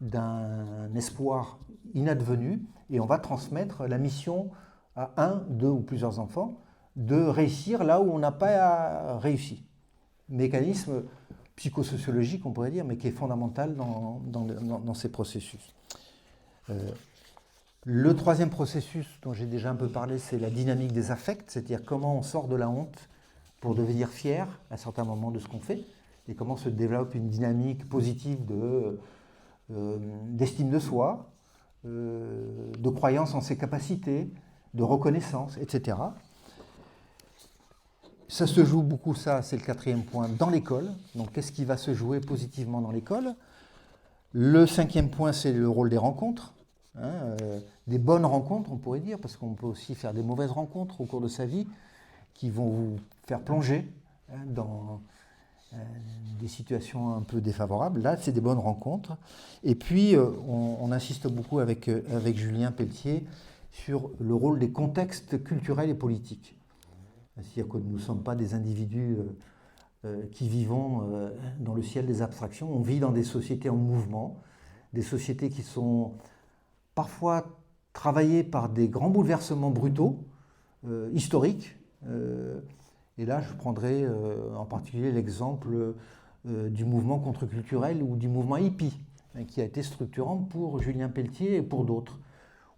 d'un espoir inadvenu et on va transmettre la mission à un, deux ou plusieurs enfants de réussir là où on n'a pas réussi. Mécanisme psychosociologique, on pourrait dire, mais qui est fondamental dans ces processus. Le troisième processus dont j'ai déjà un peu parlé, c'est la dynamique des affects, c'est-à-dire comment on sort de la honte pour devenir fier à certains moments de ce qu'on fait, et comment se développe une dynamique positive d'estime de soi, de croyance en ses capacités, de reconnaissance, etc. Ça se joue beaucoup, ça c'est le quatrième point, dans l'école. Donc qu'est-ce qui va se jouer positivement dans l'école? Le cinquième point, c'est le rôle des rencontres, des bonnes rencontres on pourrait dire, parce qu'on peut aussi faire des mauvaises rencontres au cours de sa vie qui vont vous faire plonger dans des situations un peu défavorables. Là, c'est des bonnes rencontres. Et puis, on insiste beaucoup avec Julien Pelletier sur le rôle des contextes culturels et politiques. C'est-à-dire que nous ne sommes pas des individus qui vivons dans le ciel des abstractions. On vit dans des sociétés en mouvement, des sociétés qui sont parfois travaillées par des grands bouleversements brutaux, historiques. Et là, je prendrai en particulier l'exemple du mouvement contre-culturel ou du mouvement hippie, qui a été structurant pour Julien Pelletier et pour d'autres.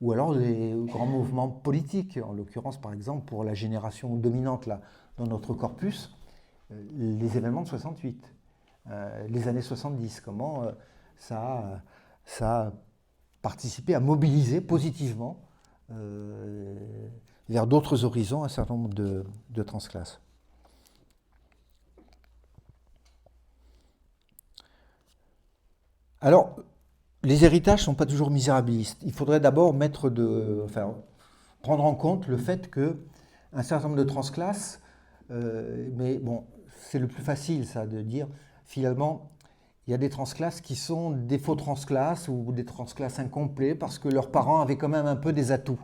Ou alors les grands mouvements politiques, en l'occurrence par exemple pour la génération dominante là, dans notre corpus, les événements de 68, les années 70, comment ça a participé à mobiliser positivement vers d'autres horizons un certain nombre de transclasses. Alors, les héritages ne sont pas toujours misérabilistes. Il faudrait d'abord prendre en compte le fait qu'un certain nombre de transclasses, mais bon, c'est le plus facile ça de dire, finalement, il y a des transclasses qui sont des faux transclasses ou des transclasses incomplets parce que leurs parents avaient quand même un peu des atouts.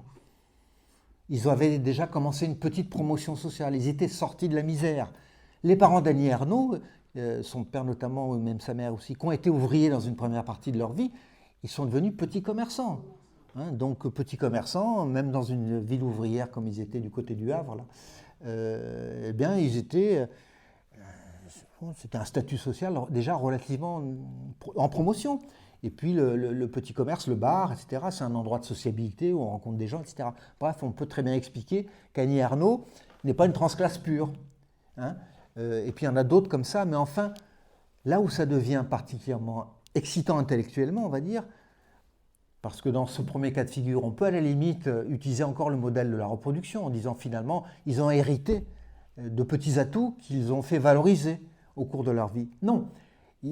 Ils avaient déjà commencé une petite promotion sociale, ils étaient sortis de la misère. Les parents d'Annie Ernaux, son père notamment, ou même sa mère aussi, qui ont été ouvriers dans une première partie de leur vie, ils sont devenus petits commerçants. Donc petits commerçants, même dans une ville ouvrière comme ils étaient du côté du Havre, là, eh bien, c'était un statut social déjà relativement en promotion. Et puis le petit commerce, le bar, etc., c'est un endroit de sociabilité où on rencontre des gens, etc. Bref, on peut très bien expliquer qu'Annie Ernaux n'est pas une transclasse pure. Hein. Et puis il y en a d'autres comme ça, mais enfin, là où ça devient particulièrement excitant intellectuellement, on va dire, parce que dans ce premier cas de figure, on peut à la limite utiliser encore le modèle de la reproduction en disant finalement, ils ont hérité de petits atouts qu'ils ont fait valoriser au cours de leur vie. Non,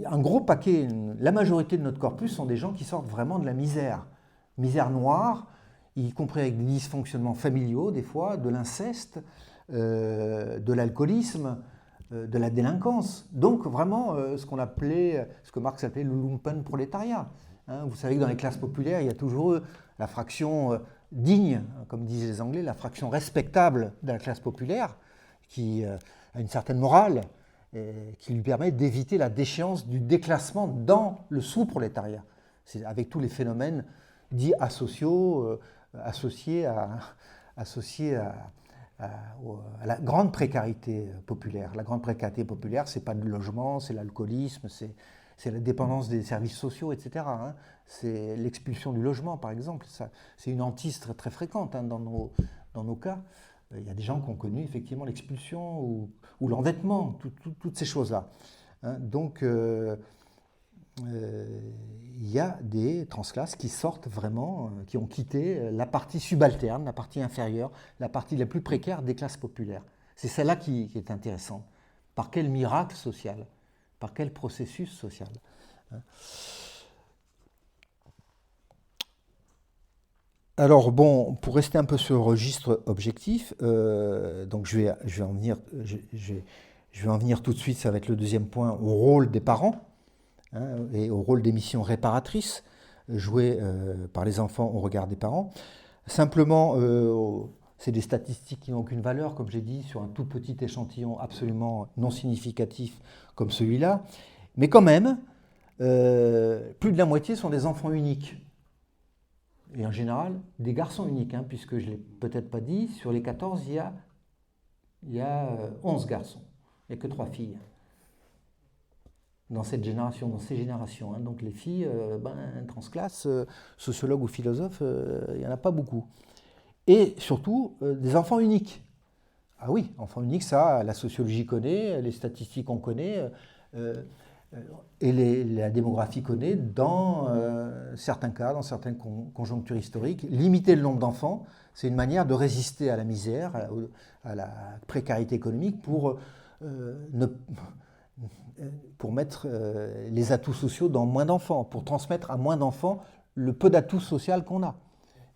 un gros paquet, la majorité de notre corpus sont des gens qui sortent vraiment de la misère. Misère noire, y compris avec des dysfonctionnements familiaux des fois, de l'inceste, de l'alcoolisme, de la délinquance. Donc vraiment ce qu'on appelait, ce que Marx appelait le lumpen prolétariat. Hein, vous savez que dans les classes populaires, il y a toujours la fraction digne, comme disent les Anglais, la fraction respectable de la classe populaire, qui a une certaine morale, qui lui permet d'éviter la déchéance du déclassement dans le sous-prolétariat, avec tous les phénomènes dits asociaux, associés à la grande précarité populaire. La grande précarité populaire, ce n'est pas le logement, c'est l'alcoolisme, c'est la dépendance des services sociaux, etc. Hein. C'est l'expulsion du logement, par exemple. C'est une hantise très, très fréquente hein, dans nos cas. Il y a des gens qui ont connu effectivement l'expulsion ou l'endettement, toutes ces choses-là. Hein. Donc, il y a des transclasses qui sortent vraiment, qui ont quitté la partie subalterne, la partie inférieure, la partie la plus précaire des classes populaires. C'est celle-là qui est intéressante. Par quel miracle social ? Par quel processus social ? Hein. Alors bon, pour rester un peu sur le registre objectif, donc je vais en venir tout de suite, ça va être le deuxième point, au rôle des parents hein, et au rôle des missions réparatrices jouées par les enfants au regard des parents. Simplement, c'est des statistiques qui n'ont aucune valeur, comme j'ai dit, sur un tout petit échantillon absolument non significatif comme celui-là, mais quand même, plus de la moitié sont des enfants uniques. Et en général, des garçons uniques, hein, puisque je ne l'ai peut-être pas dit, sur les 14, il y a 11 garçons. Il n'y a que 3 filles dans cette génération, dans ces générations. Hein. Donc les filles, transclasses, sociologues ou philosophes, il n'y en a pas beaucoup. Et surtout, des enfants uniques. Ah oui, enfants uniques, ça, la sociologie connaît, les statistiques on connaît, et la démographie connaît, dans certains cas, dans certaines conjonctures historiques, limiter le nombre d'enfants, c'est une manière de résister à la misère, à la précarité économique, pour mettre les atouts sociaux dans moins d'enfants, pour transmettre à moins d'enfants le peu d'atouts sociaux qu'on a.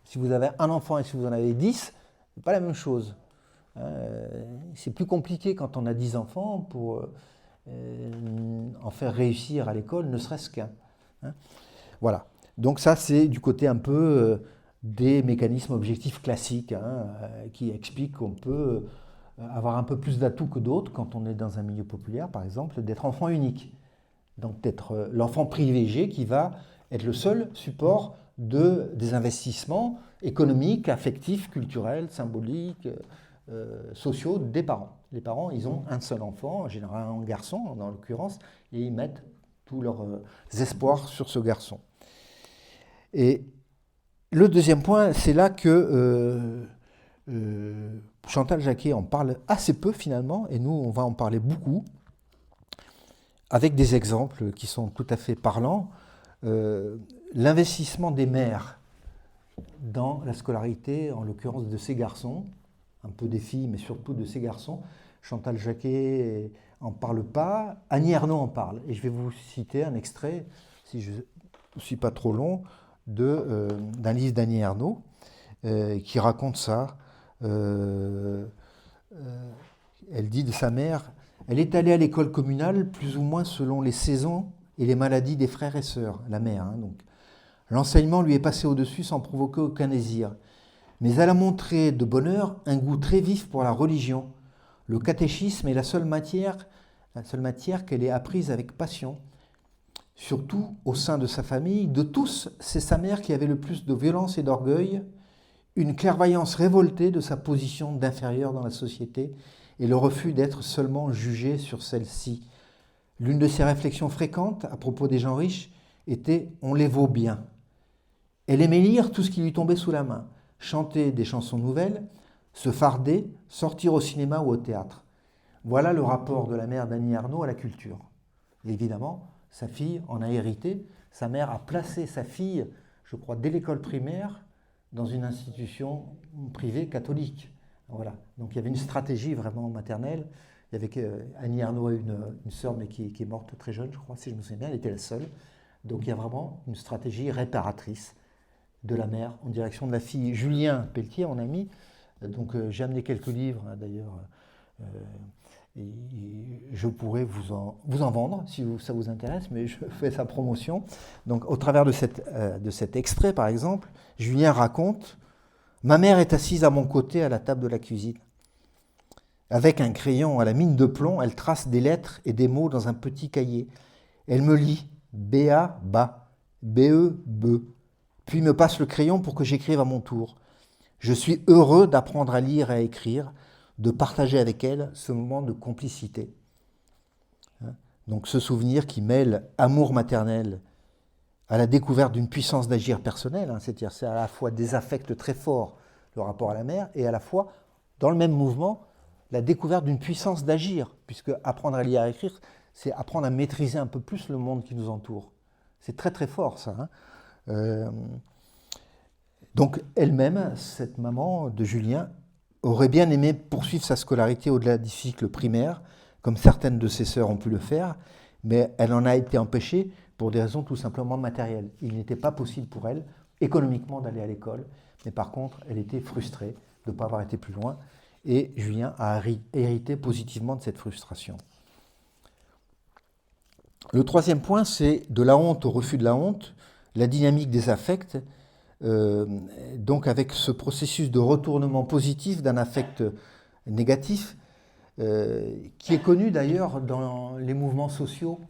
Si vous avez un enfant et si vous en avez 10, c'est pas la même chose. C'est plus compliqué quand on a 10 enfants pour en faire réussir à l'école, ne serait-ce qu'un. Hein. Voilà. Donc ça, c'est du côté un peu des mécanismes objectifs classiques hein, qui expliquent qu'on peut avoir un peu plus d'atouts que d'autres quand on est dans un milieu populaire, par exemple, d'être enfant unique. Donc d'être l'enfant privilégié qui va être le seul support des investissements économiques, affectifs, culturels, symboliques, sociaux des parents. Les parents, ils ont un seul enfant, en général un garçon dans l'occurrence, et ils mettent tous leurs espoirs sur ce garçon. Et le deuxième point, c'est là que Chantal Jacquet en parle assez peu finalement, et nous on va en parler beaucoup, avec des exemples qui sont tout à fait parlants. L'investissement des mères dans la scolarité, en l'occurrence de ces garçons, un peu des filles, mais surtout de ces garçons. Chantal Jacquet n'en parle pas, Annie Ernaux en parle. Et je vais vous citer un extrait, si je ne suis pas trop long, d'un livre d'Annie Ernaux qui raconte ça. Elle dit de sa mère, elle est allée à l'école communale plus ou moins selon les saisons et les maladies des frères et sœurs, la mère. Hein, donc. L'enseignement lui est passé au-dessus sans provoquer aucun désir. Mais elle a montré de bonne heure un goût très vif pour la religion. Le catéchisme est la seule matière qu'elle ait apprise avec passion. Surtout au sein de sa famille, de tous, c'est sa mère qui avait le plus de violence et d'orgueil, une clairvoyance révoltée de sa position d'inférieur dans la société et le refus d'être seulement jugé sur celle-ci. L'une de ses réflexions fréquentes à propos des gens riches était « on les vaut bien ». Elle aimait lire tout ce qui lui tombait sous la main, chanter des chansons nouvelles, se farder, sortir au cinéma ou au théâtre. Voilà le rapport de la mère d'Annie Ernaux à la culture. Et évidemment, sa fille en a hérité. Sa mère a placé sa fille, je crois, dès l'école primaire, dans une institution privée catholique. Voilà. Donc il y avait une stratégie vraiment maternelle. Il y avait Annie Ernaux a une sœur, mais qui est morte très jeune, je crois, si je me souviens bien, elle était la seule. Donc il y a vraiment une stratégie réparatrice de la mère en direction de la fille. Julien Pelletier, mon ami, donc j'ai amené quelques livres, hein, d'ailleurs, et je pourrais vous en vendre si ça vous intéresse, mais je fais sa promotion. Donc au travers de cet extrait, par exemple, Julien raconte « Ma mère est assise à mon côté à la table de la cuisine. Avec un crayon à la mine de plomb, elle trace des lettres et des mots dans un petit cahier. Elle me lit B-A, ba, B-E, be, puis me passe le crayon pour que j'écrive à mon tour. Je suis heureux d'apprendre à lire et à écrire, de partager avec elle ce moment de complicité. » Donc ce souvenir qui mêle amour maternel à la découverte d'une puissance d'agir personnelle, hein, c'est-à-dire c'est à la fois des affects très forts, le rapport à la mère, et à la fois, dans le même mouvement, la découverte d'une puissance d'agir, puisque apprendre à lire et à écrire, c'est apprendre à maîtriser un peu plus le monde qui nous entoure. C'est très très fort ça. Hein. Donc elle-même, cette maman de Julien, aurait bien aimé poursuivre sa scolarité au-delà du cycle primaire, comme certaines de ses sœurs ont pu le faire, mais elle en a été empêchée pour des raisons tout simplement matérielles. Il n'était pas possible pour elle, économiquement, d'aller à l'école, mais par contre, elle était frustrée de ne pas avoir été plus loin, et Julien a hérité positivement de cette frustration. Le troisième point, c'est de la honte au refus de la honte, la dynamique des affects, donc avec ce processus de retournement positif d'un affect négatif, qui est connu d'ailleurs dans les mouvements sociaux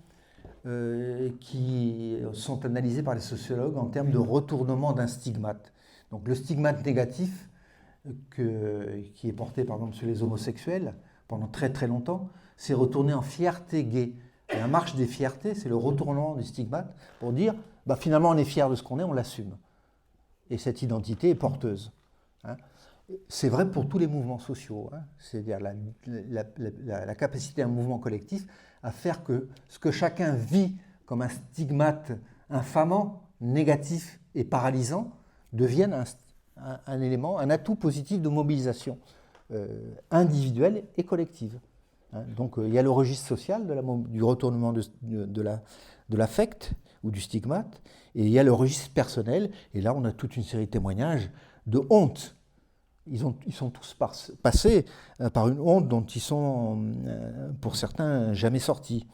qui sont analysés par les sociologues en termes de retournement d'un stigmate. Donc le stigmate négatif qui est porté par exemple sur les homosexuels pendant très très longtemps, s'est retourné en fierté gay. Et la marche des fiertés, c'est le retournement du stigmate pour dire finalement on est fier de ce qu'on est, on l'assume. Et cette identité est porteuse. Hein. C'est vrai pour tous les mouvements sociaux. Hein. C'est-à-dire la capacité d'un mouvement collectif à faire que ce que chacun vit comme un stigmate infamant, négatif et paralysant devienne un élément, un atout positif de mobilisation individuelle et collective. Hein. Donc il y a le registre social du retournement de l'affect ou du stigmate, et il y a le registre personnel, et là on a toute une série de témoignages de honte. Ils sont tous passés par une honte dont ils sont, pour certains, jamais sortis.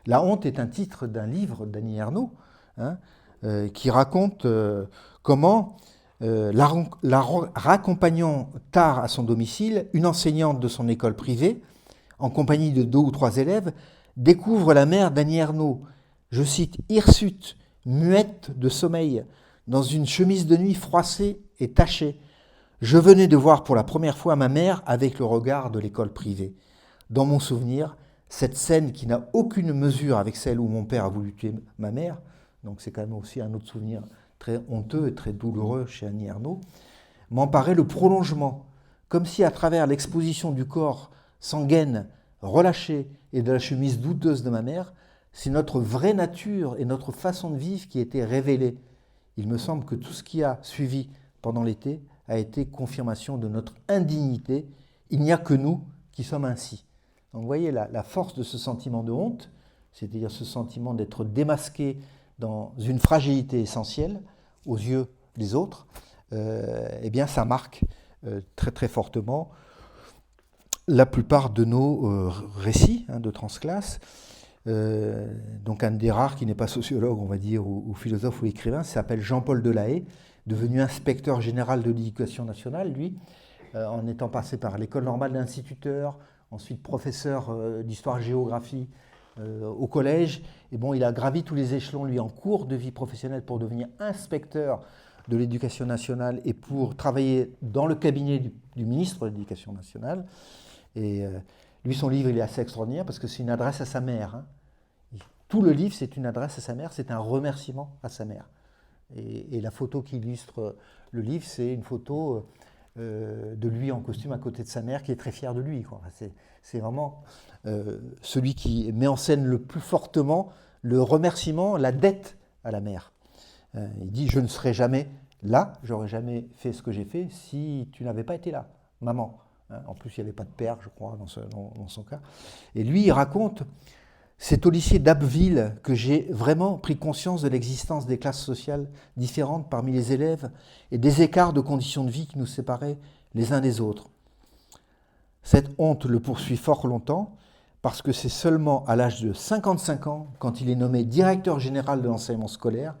La honte est un titre d'un livre d'Annie Ernaux, hein, qui raconte comment, la raccompagnant tard à son domicile, une enseignante de son école privée, en compagnie de 2 ou 3 élèves, découvre la mère d'Annie Ernaux, je cite, hirsute, muette de sommeil, dans une chemise de nuit froissée et tachée. Je venais de voir pour la première fois ma mère avec le regard de l'école privée. Dans mon souvenir, cette scène qui n'a aucune mesure avec celle où mon père a voulu tuer ma mère, donc c'est quand même aussi un autre souvenir très honteux et très douloureux chez Annie Ernaux, m'en paraît le prolongement, comme si à travers l'exposition du corps sans gaine, relâché, et de la chemise douteuse de ma mère, c'est notre vraie nature et notre façon de vivre qui étaient révélées. Il me semble que tout ce qui a suivi pendant l'été a été confirmation de notre indignité. Il n'y a que nous qui sommes ainsi. Donc vous voyez la force de ce sentiment de honte, c'est-à-dire ce sentiment d'être démasqué dans une fragilité essentielle aux yeux des autres, eh bien ça marque très très fortement la plupart de nos récits de transclasse. Donc un des rares qui n'est pas sociologue, on va dire, ou philosophe ou écrivain, s'appelle Jean-Paul Delahaye, devenu inspecteur général de l'éducation nationale, lui, en étant passé par l'école normale d'instituteur, ensuite professeur d'histoire-géographie au collège. Et bon, il a gravi tous les échelons, lui, en cours de vie professionnelle pour devenir inspecteur de l'Éducation nationale et pour travailler dans le cabinet du ministre de l'Éducation nationale. Et lui, son livre, il est assez extraordinaire parce que c'est une adresse à sa mère. Hein. Tout le livre, c'est une adresse à sa mère, c'est un remerciement à sa mère. Et la photo qui illustre le livre, c'est une photo de lui en costume à côté de sa mère qui est très fière de lui. Quoi. C'est vraiment celui qui met en scène le plus fortement le remerciement, la dette à la mère. Il dit « Je ne serais jamais là, j'aurais jamais fait ce que j'ai fait si tu n'avais pas été là, maman. » En plus, il n'y avait pas de père, je crois, dans son cas. Et lui, il raconte « C'est au lycée d'Abbeville que j'ai vraiment pris conscience de l'existence des classes sociales différentes parmi les élèves et des écarts de conditions de vie qui nous séparaient les uns des autres. Cette honte le poursuit fort longtemps parce que c'est seulement à l'âge de 55 ans, quand il est nommé directeur général de l'enseignement scolaire,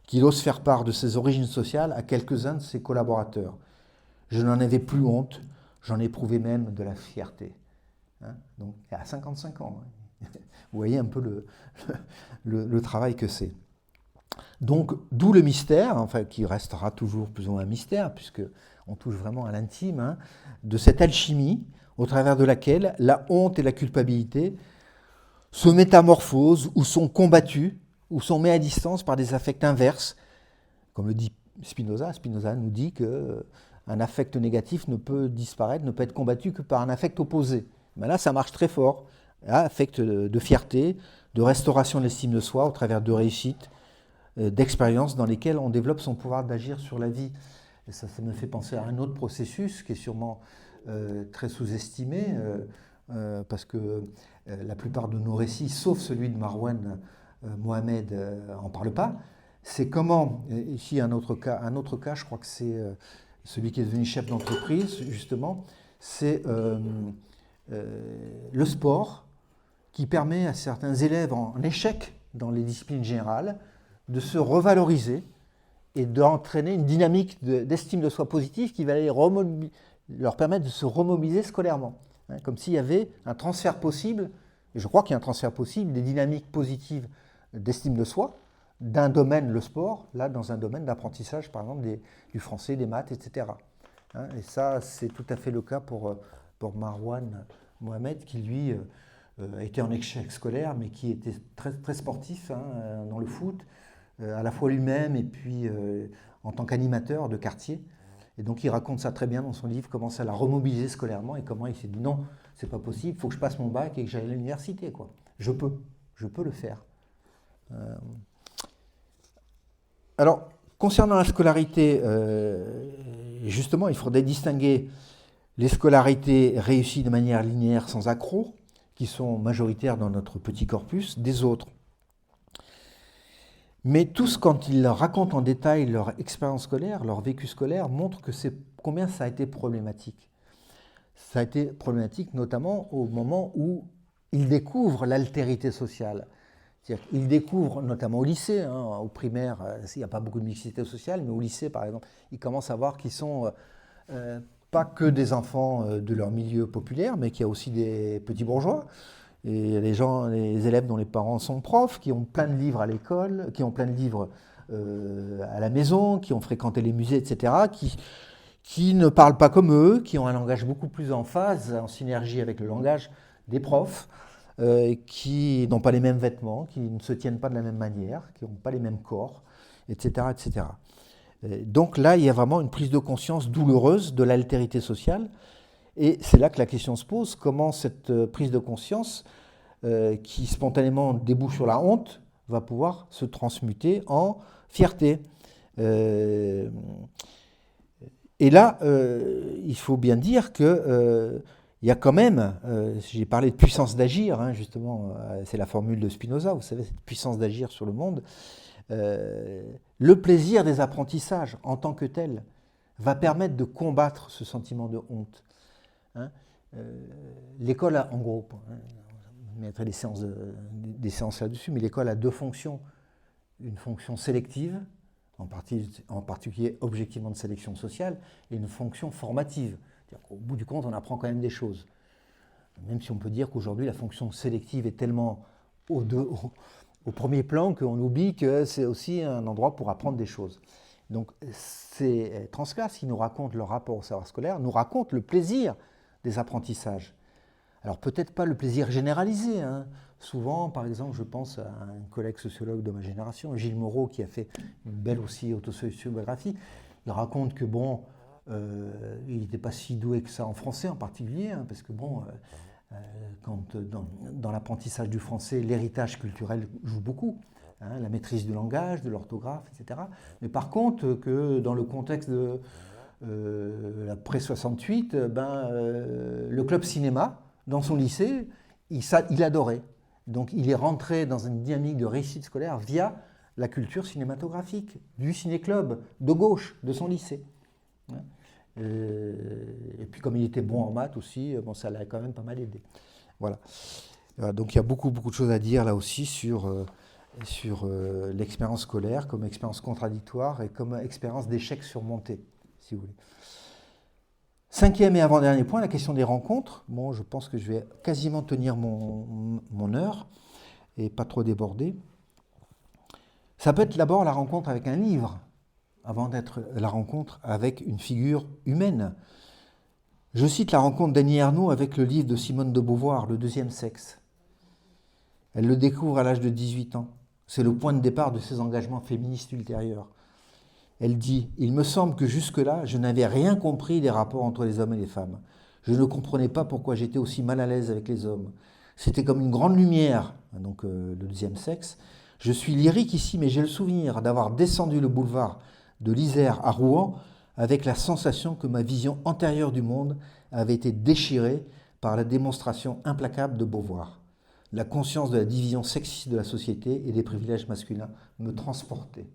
qu'il ose faire part de ses origines sociales à quelques-uns de ses collaborateurs. Je n'en avais plus honte, j'en éprouvais même de la fierté. » Hein, donc, à 55 ans. Hein. Vous voyez un peu le travail que c'est. Donc, d'où le mystère, enfin, qui restera toujours plus ou moins un mystère, puisqu'on touche vraiment à l'intime, hein, de cette alchimie au travers de laquelle la honte et la culpabilité se métamorphosent ou sont combattues, ou sont mis à distance par des affects inverses. Comme le dit Spinoza, Spinoza nous dit qu'un affect négatif ne peut disparaître, ne peut être combattu que par un affect opposé. Mais là, ça marche très fort. Là, affect de fierté, de restauration de l'estime de soi au travers de réussites, d'expériences dans lesquelles on développe son pouvoir d'agir sur la vie. Et ça me fait penser à un autre processus qui est sûrement très sous-estimé, parce que la plupart de nos récits, sauf celui de Marwan Mohamed, n'en parle pas. C'est comment, ici un autre cas, je crois que c'est celui qui est devenu chef d'entreprise, justement, c'est le sport qui permet à certains élèves en échec dans les disciplines générales de se revaloriser et d'entraîner une dynamique d'estime de soi positive qui va leur permettre de se remobiliser scolairement. Hein, comme s'il y avait un transfert possible, et je crois qu'il y a un transfert possible, des dynamiques positives d'estime de soi, d'un domaine, le sport, là dans un domaine d'apprentissage, par exemple du français, des maths, etc. Hein, et ça, c'est tout à fait le cas pour Marwan Mohamed, qui lui a été en échec scolaire, mais qui était très, très sportif hein, dans le foot, à la fois lui-même et puis en tant qu'animateur de quartier. Et donc il raconte ça très bien dans son livre, comment ça l'a remobilisé scolairement et comment il s'est dit non, c'est pas possible, il faut que je passe mon bac et que j'aille à l'université, quoi. Je peux le faire. Alors, concernant la scolarité, justement, il faudrait distinguer les scolarités réussies de manière linéaire sans accroc, qui sont majoritaires dans notre petit corpus, des autres. Mais tous, quand ils racontent en détail leur expérience scolaire, leur vécu scolaire, montrent combien ça a été problématique. Ça a été problématique notamment au moment où ils découvrent l'altérité sociale. Ils découvrent, notamment au lycée, hein, au primaire, il n'y a pas beaucoup de mixité sociale, mais au lycée, par exemple, ils commencent à voir qu'ils sont pas que des enfants de leur milieu populaire, mais qu'il y a aussi des petits bourgeois. Et il y a les élèves dont les parents sont profs, qui ont plein de livres à l'école, qui ont plein de livres à la maison, qui ont fréquenté les musées, etc., qui ne parlent pas comme eux, qui ont un langage beaucoup plus en phase, en synergie avec le langage des profs, qui n'ont pas les mêmes vêtements, qui ne se tiennent pas de la même manière, qui n'ont pas les mêmes corps, etc., etc. Donc là, il y a vraiment une prise de conscience douloureuse de l'altérité sociale. Et c'est là que la question se pose, comment cette prise de conscience, qui spontanément débouche sur la honte, va pouvoir se transmuter en fierté. Et là, il faut bien dire qu'il y a quand même, j'ai parlé de puissance d'agir, hein, justement, c'est la formule de Spinoza, vous savez, cette puissance d'agir sur le monde. Le plaisir des apprentissages en tant que tel va permettre de combattre ce sentiment de honte. Hein, l'école a, en gros, je mettrai des séances là-dessus, mais l'école a deux fonctions. Une fonction sélective, en particulier objectivement de sélection sociale, et une fonction formative. Au bout du compte, on apprend quand même des choses. Même si on peut dire qu'aujourd'hui, la fonction sélective est tellement au premier plan qu'on oublie que c'est aussi un endroit pour apprendre des choses. Donc ces transclasses qui nous racontent leur rapport au savoir scolaire nous racontent le plaisir des apprentissages. Alors peut-être pas le plaisir généralisé. Hein. Souvent, par exemple, je pense à un collègue sociologue de ma génération, Gilles Moreau, qui a fait une belle aussi autosociographie. Il raconte que bon, il n'était pas si doué que ça en français en particulier, hein, parce que bon, quand dans l'apprentissage du français, l'héritage culturel joue beaucoup. Hein, la maîtrise du langage, de l'orthographe, etc. Mais par contre, que dans le contexte de après 68, le club cinéma, dans son lycée, il adorait. Donc il est rentré dans une dynamique de réussite scolaire via la culture cinématographique, du ciné-club de gauche de son lycée. Et puis comme il était bon en maths aussi, bon, ça l'a quand même pas mal aidé. Voilà. Donc il y a beaucoup de choses à dire là aussi sur l'expérience scolaire comme expérience contradictoire et comme expérience d'échec surmonté, si vous voulez. Cinquième et avant-dernier point, la question des rencontres. Bon, je pense que je vais quasiment tenir mon heure et pas trop déborder. Ça peut être d'abord la rencontre avec un livre, avant d'être la rencontre avec une figure humaine. Je cite la rencontre d'Annie Ernaux avec le livre de Simone de Beauvoir, Le deuxième sexe. Elle le découvre à l'âge de 18 ans. C'est le point de départ de ses engagements féministes ultérieurs. Elle dit « Il me semble que jusque-là, je n'avais rien compris des rapports entre les hommes et les femmes. Je ne comprenais pas pourquoi j'étais aussi mal à l'aise avec les hommes. C'était comme une grande lumière, donc le deuxième sexe. Je suis lyrique ici, mais j'ai le souvenir d'avoir descendu le boulevard de l'Isère à Rouen avec la sensation que ma vision antérieure du monde avait été déchirée par la démonstration implacable de Beauvoir. La conscience de la division sexiste de la société et des privilèges masculins me transportait. »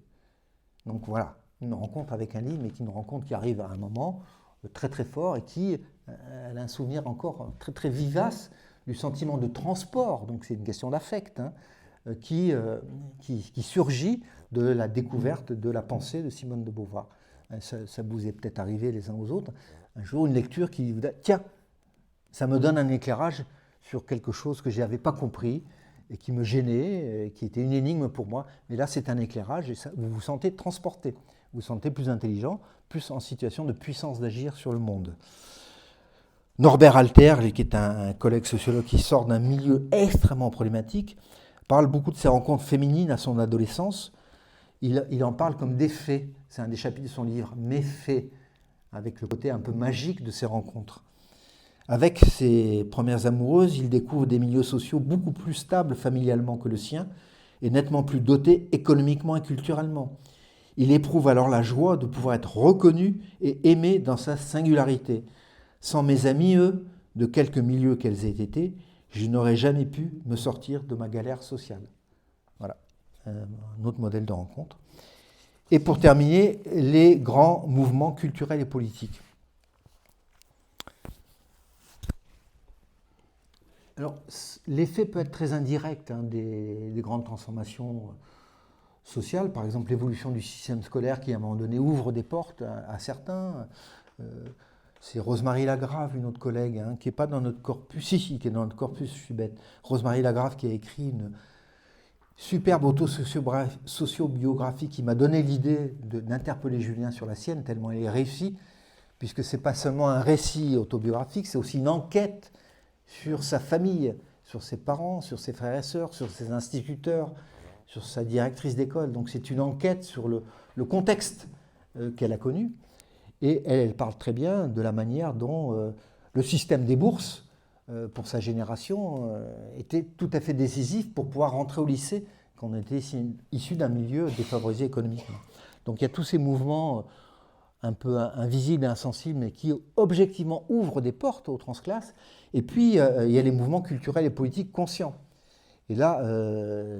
Donc voilà, une rencontre avec un livre, mais une rencontre qui arrive à un moment très très fort et qui elle a un souvenir encore très très vivace du sentiment de transport, donc c'est une question d'affect, hein, qui surgit de la découverte de la pensée de Simone de Beauvoir. Ça vous est peut-être arrivé les uns aux autres, un jour une lecture qui vous dit « Tiens, ça me donne un éclairage sur quelque chose que je n'avais pas compris et qui me gênait, qui était une énigme pour moi. Mais là, c'est un éclairage et ça, vous vous sentez transporté, vous vous sentez plus intelligent, plus en situation de puissance d'agir sur le monde. » Norbert Alter, qui est un collègue sociologue qui sort d'un milieu extrêmement problématique, parle beaucoup de ses rencontres féminines à son adolescence. Il en parle comme des faits. C'est un des chapitres de son livre, Mes faits, avec le côté un peu magique de ces rencontres. Avec ses premières amoureuses, il découvre des milieux sociaux beaucoup plus stables familialement que le sien et nettement plus dotés économiquement et culturellement. Il éprouve alors la joie de pouvoir être reconnu et aimé dans sa singularité. Sans mes amis, eux, de quelque milieu qu'elles aient été, je n'aurais jamais pu me sortir de ma galère sociale. Voilà, un autre modèle de rencontre. Et pour terminer, les grands mouvements culturels et politiques. Alors, l'effet peut être très indirect des grandes transformations sociales. Par exemple, l'évolution du système scolaire qui, à un moment donné, ouvre des portes à certains. C'est Rosemarie Lagrave, une autre collègue, qui n'est pas dans notre corpus, qui est dans notre corpus, je suis bête. Rosemarie Lagrave qui a écrit une superbe auto-sociobiographie qui m'a donné l'idée d'interpeller Julien sur la sienne, tellement elle est réussie, puisque ce n'est pas seulement un récit autobiographique, c'est aussi une enquête sur sa famille, sur ses parents, sur ses frères et sœurs, sur ses instituteurs, sur sa directrice d'école. Donc c'est une enquête sur le contexte qu'elle a connu. Et elle parle très bien de la manière dont le système des bourses, pour sa génération, était tout à fait décisif pour pouvoir rentrer au lycée quand on était issu d'un milieu défavorisé économiquement. Donc il y a tous ces mouvements un peu invisibles et insensibles, mais qui objectivement ouvrent des portes aux transclasses. Et puis il y a les mouvements culturels et politiques conscients. Et là,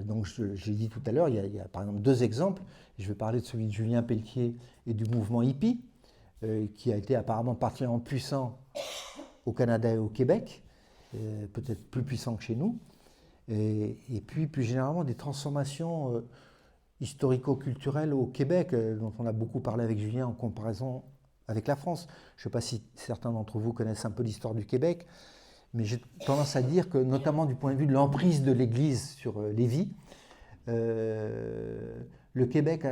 donc j'ai dit tout à l'heure, il y a par exemple deux exemples. Je vais parler de celui de Julien Pelletier et du mouvement hippie, qui a été apparemment particulièrement puissant au Canada et au Québec, peut-être plus puissant que chez nous, et puis plus généralement des transformations historico-culturelles au Québec, dont on a beaucoup parlé avec Julien en comparaison avec la France. Je ne sais pas si certains d'entre vous connaissent un peu l'histoire du Québec, mais j'ai tendance à dire que, notamment du point de vue de l'emprise de l'Église sur les vies, le Québec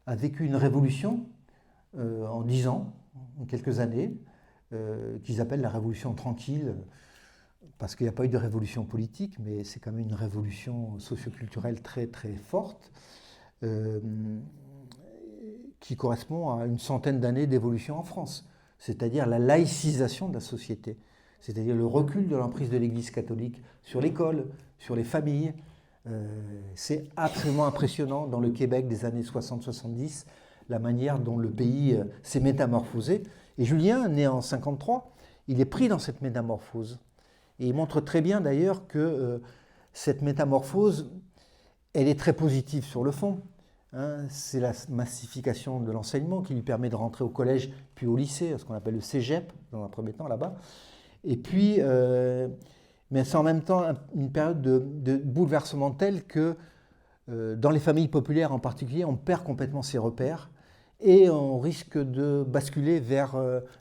a vécu une révolution en 10 ans, en quelques années, qu'ils appellent la révolution tranquille, parce qu'il n'y a pas eu de révolution politique, mais c'est quand même une révolution socioculturelle très très forte, qui correspond à une centaine d'années d'évolution en France, c'est-à-dire la laïcisation de la société, c'est-à-dire le recul de l'emprise de l'Église catholique sur l'école, sur les familles. C'est absolument impressionnant dans le Québec des années 60-70, la manière dont le pays s'est métamorphosé. Et Julien, né en 53, il est pris dans cette métamorphose. Et il montre très bien d'ailleurs que cette métamorphose, elle est très positive sur le fond. Hein, c'est la massification de l'enseignement qui lui permet de rentrer au collège puis au lycée, ce qu'on appelle le cégep dans un premier temps là-bas. Et puis, mais c'est en même temps une période de bouleversement tel que dans les familles populaires en particulier, on perd complètement ses repères et on risque de basculer vers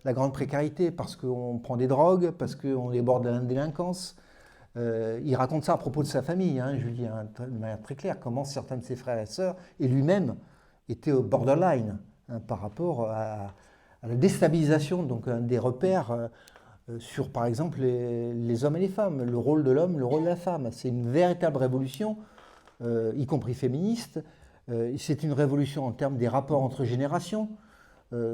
la grande précarité parce qu'on prend des drogues, parce qu'on déborde de la délinquance. Il raconte ça à propos de sa famille, hein, Julien, de manière très claire, comment certains de ses frères et sœurs, et lui-même, étaient au borderline hein, par rapport à la déstabilisation donc, des repères sur, par exemple, les hommes et les femmes, le rôle de l'homme, le rôle de la femme. C'est une véritable révolution, y compris féministe. C'est une révolution en termes des rapports entre générations.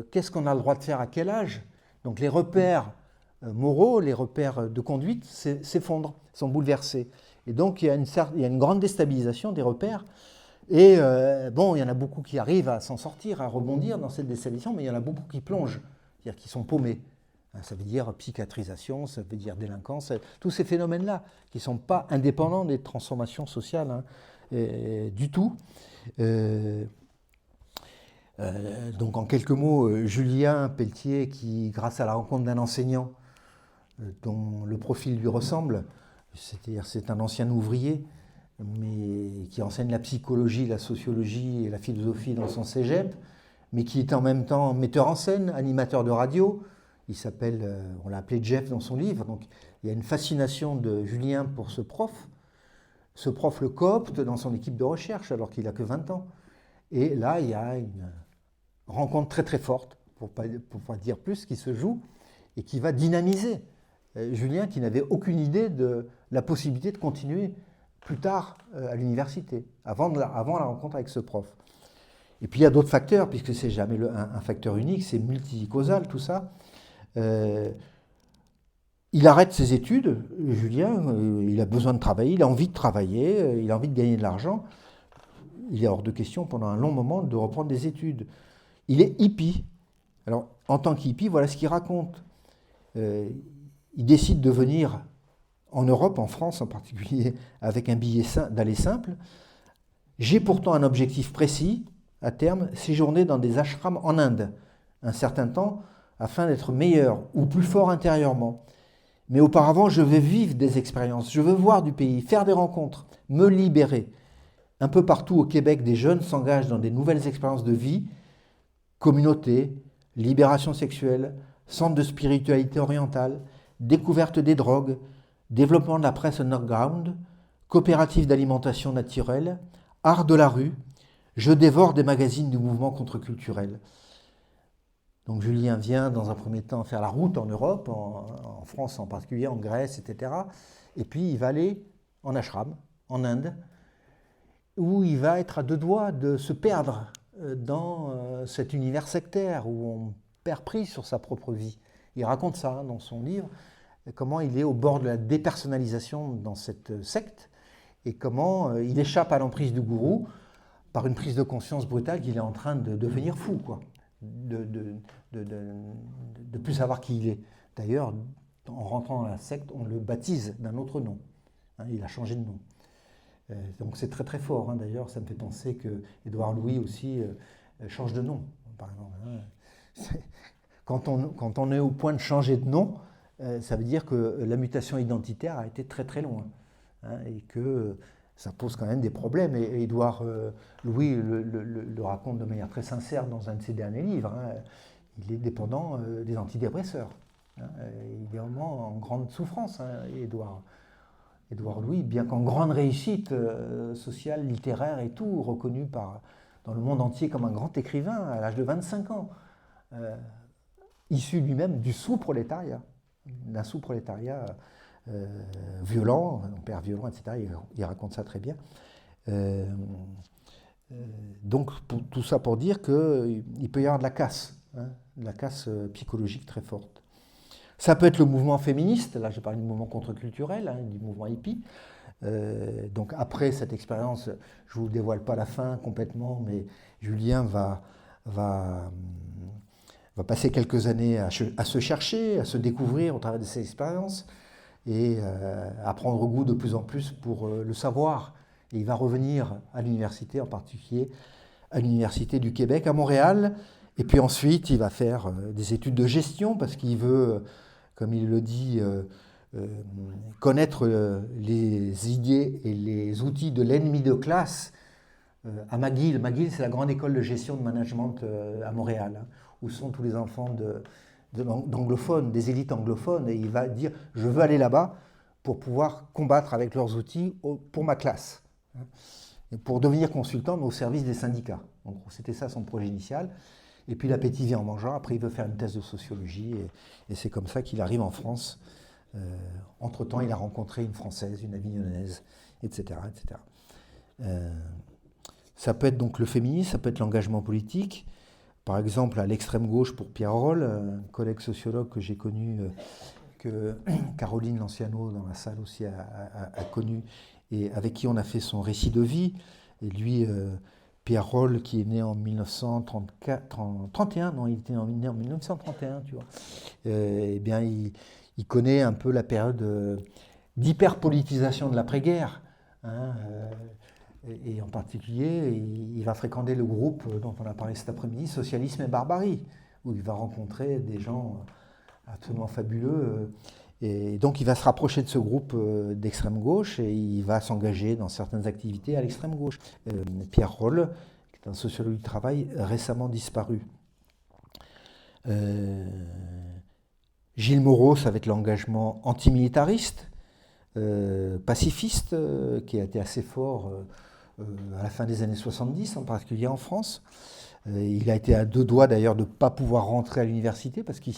Qu'est-ce qu'on a le droit de faire à quel âge? Donc les repères moraux, les repères de conduite s'effondrent, sont bouleversés. Et donc il y a une grande déstabilisation des repères. Et bon, il y en a beaucoup qui arrivent à s'en sortir, à rebondir dans cette déstabilisation, mais il y en a beaucoup qui plongent, c'est-à-dire qui sont paumés. Ça veut dire psychiatrisation, ça veut dire délinquance, tous ces phénomènes-là qui ne sont pas indépendants des transformations sociales hein, du tout. Donc en quelques mots, Julien Pelletier, qui grâce à la rencontre d'un enseignant dont le profil lui ressemble, c'est-à-dire c'est un ancien ouvrier, mais qui enseigne la psychologie, la sociologie et la philosophie dans son cégep, mais qui est en même temps metteur en scène, animateur de radio. Il s'appelle, on l'a appelé Jeff dans son livre, donc il y a une fascination de Julien pour ce prof. Ce prof le coopte dans son équipe de recherche alors qu'il n'a que 20 ans. Et là, il y a une rencontre très très forte, pour pas dire plus, qui se joue et qui va dynamiser Julien, qui n'avait aucune idée de la possibilité de continuer plus tard à l'université, avant la rencontre avec ce prof. Et puis il y a d'autres facteurs, puisque c'est jamais un facteur unique, c'est multicausal tout ça. Il arrête ses études, Julien, il a besoin de travailler, il a envie de travailler, il a envie de gagner de l'argent. Il est hors de question pendant un long moment de reprendre des études. Il est hippie. Alors, en tant qu'hippie, voilà ce qu'il raconte. Il décide de venir en Europe, en France en particulier, avec un billet d'aller simple. J'ai pourtant un objectif précis, à terme, séjourner dans des ashrams en Inde, un certain temps, afin d'être meilleur ou plus fort intérieurement. Mais auparavant, je veux vivre des expériences, je veux voir du pays, faire des rencontres, me libérer. Un peu partout au Québec, des jeunes s'engagent dans des nouvelles expériences de vie, communauté, libération sexuelle, centre de spiritualité orientale, découverte des drogues, développement de la presse underground, coopérative d'alimentation naturelle, art de la rue. Je dévore des magazines du mouvement contre-culturel. Donc Julien vient dans un premier temps faire la route en Europe, en France en particulier, en Grèce, etc. Et puis il va aller en ashram, en Inde, où il va être à deux doigts de se perdre dans cet univers sectaire où on perd prise sur sa propre vie. Il raconte ça dans son livre, comment il est au bord de la dépersonnalisation dans cette secte et comment il échappe à l'emprise du gourou par une prise de conscience brutale qu'il est en train de devenir fou, quoi. De plus savoir qui il est. D'ailleurs, en rentrant dans la secte, on le baptise d'un autre nom. Hein, il a changé de nom. Donc c'est très très fort. Hein. D'ailleurs, ça me fait penser que Édouard Louis aussi change de nom, par exemple. Hein. Quand on est au point de changer de nom, ça veut dire que la mutation identitaire a été très très loin. Hein, et que ça pose quand même des problèmes. Et Édouard Louis le raconte de manière très sincère dans un de ses derniers livres. Hein. Il est dépendant des antidépresseurs. Hein. Il est vraiment en grande souffrance, hein, Édouard Louis, bien qu'en grande réussite sociale, littéraire et tout, reconnu par dans le monde entier comme un grand écrivain à l'âge de 25 ans, issu lui-même du sous-prolétariat, d'un sous-prolétariat violent, un père violent, etc. Il raconte ça très bien. Donc tout ça pour dire qu'il peut y avoir de la casse, de la casse psychologique très forte. Ça peut être le mouvement féministe, là j'ai parlé du mouvement contre-culturel, du mouvement hippie. Donc après cette expérience, je ne vous dévoile pas la fin complètement, mais Julien va passer quelques années à se chercher, à se découvrir au travers de ses expériences et à prendre goût de plus en plus pour le savoir. Et il va revenir à l'université, en particulier à l'Université du Québec à Montréal. Et puis ensuite, il va faire des études de gestion parce qu'il veut, comme il le dit, connaître les idées et les outils de l'ennemi de classe à McGill. McGill, c'est la grande école de gestion de management à Montréal, où sont tous les enfants d'anglophones, des élites anglophones. Et il va dire, je veux aller là-bas pour pouvoir combattre avec leurs outils pour ma classe. Et pour devenir consultant, mais au service des syndicats. Donc c'était ça son projet initial. Et puis l'appétit vient en mangeant. Après, il veut faire une thèse de sociologie. Et c'est comme ça qu'il arrive en France. Entre-temps, il a rencontré une Française, une Avignonnaise, etc. etc. Ça peut être donc le féminisme, ça peut être l'engagement politique. Par exemple, à l'extrême gauche pour Pierre Roll, un collègue sociologue que j'ai connu, que Caroline Lanciano dans la salle aussi a connu, et avec qui on a fait son récit de vie. Et lui, Pierre Roll, qui est né en 1931, non, il était né en 1931, tu vois. Eh bien, il connaît un peu la période d'hyperpolitisation de l'après-guerre. Et en particulier, il va fréquenter le groupe dont on a parlé cet après-midi, Socialisme et Barbarie, où il va rencontrer des gens absolument fabuleux. Et donc il va se rapprocher de ce groupe d'extrême gauche et il va s'engager dans certaines activités à l'extrême gauche. Pierre Roll, qui est un sociologue du travail, récemment disparu. Gilles Moreau, ça va être l'engagement antimilitariste, pacifiste, qui a été assez fort à la fin des années 70, en particulier en France. Il a été à deux doigts d'ailleurs de ne pas pouvoir rentrer à l'université parce qu'il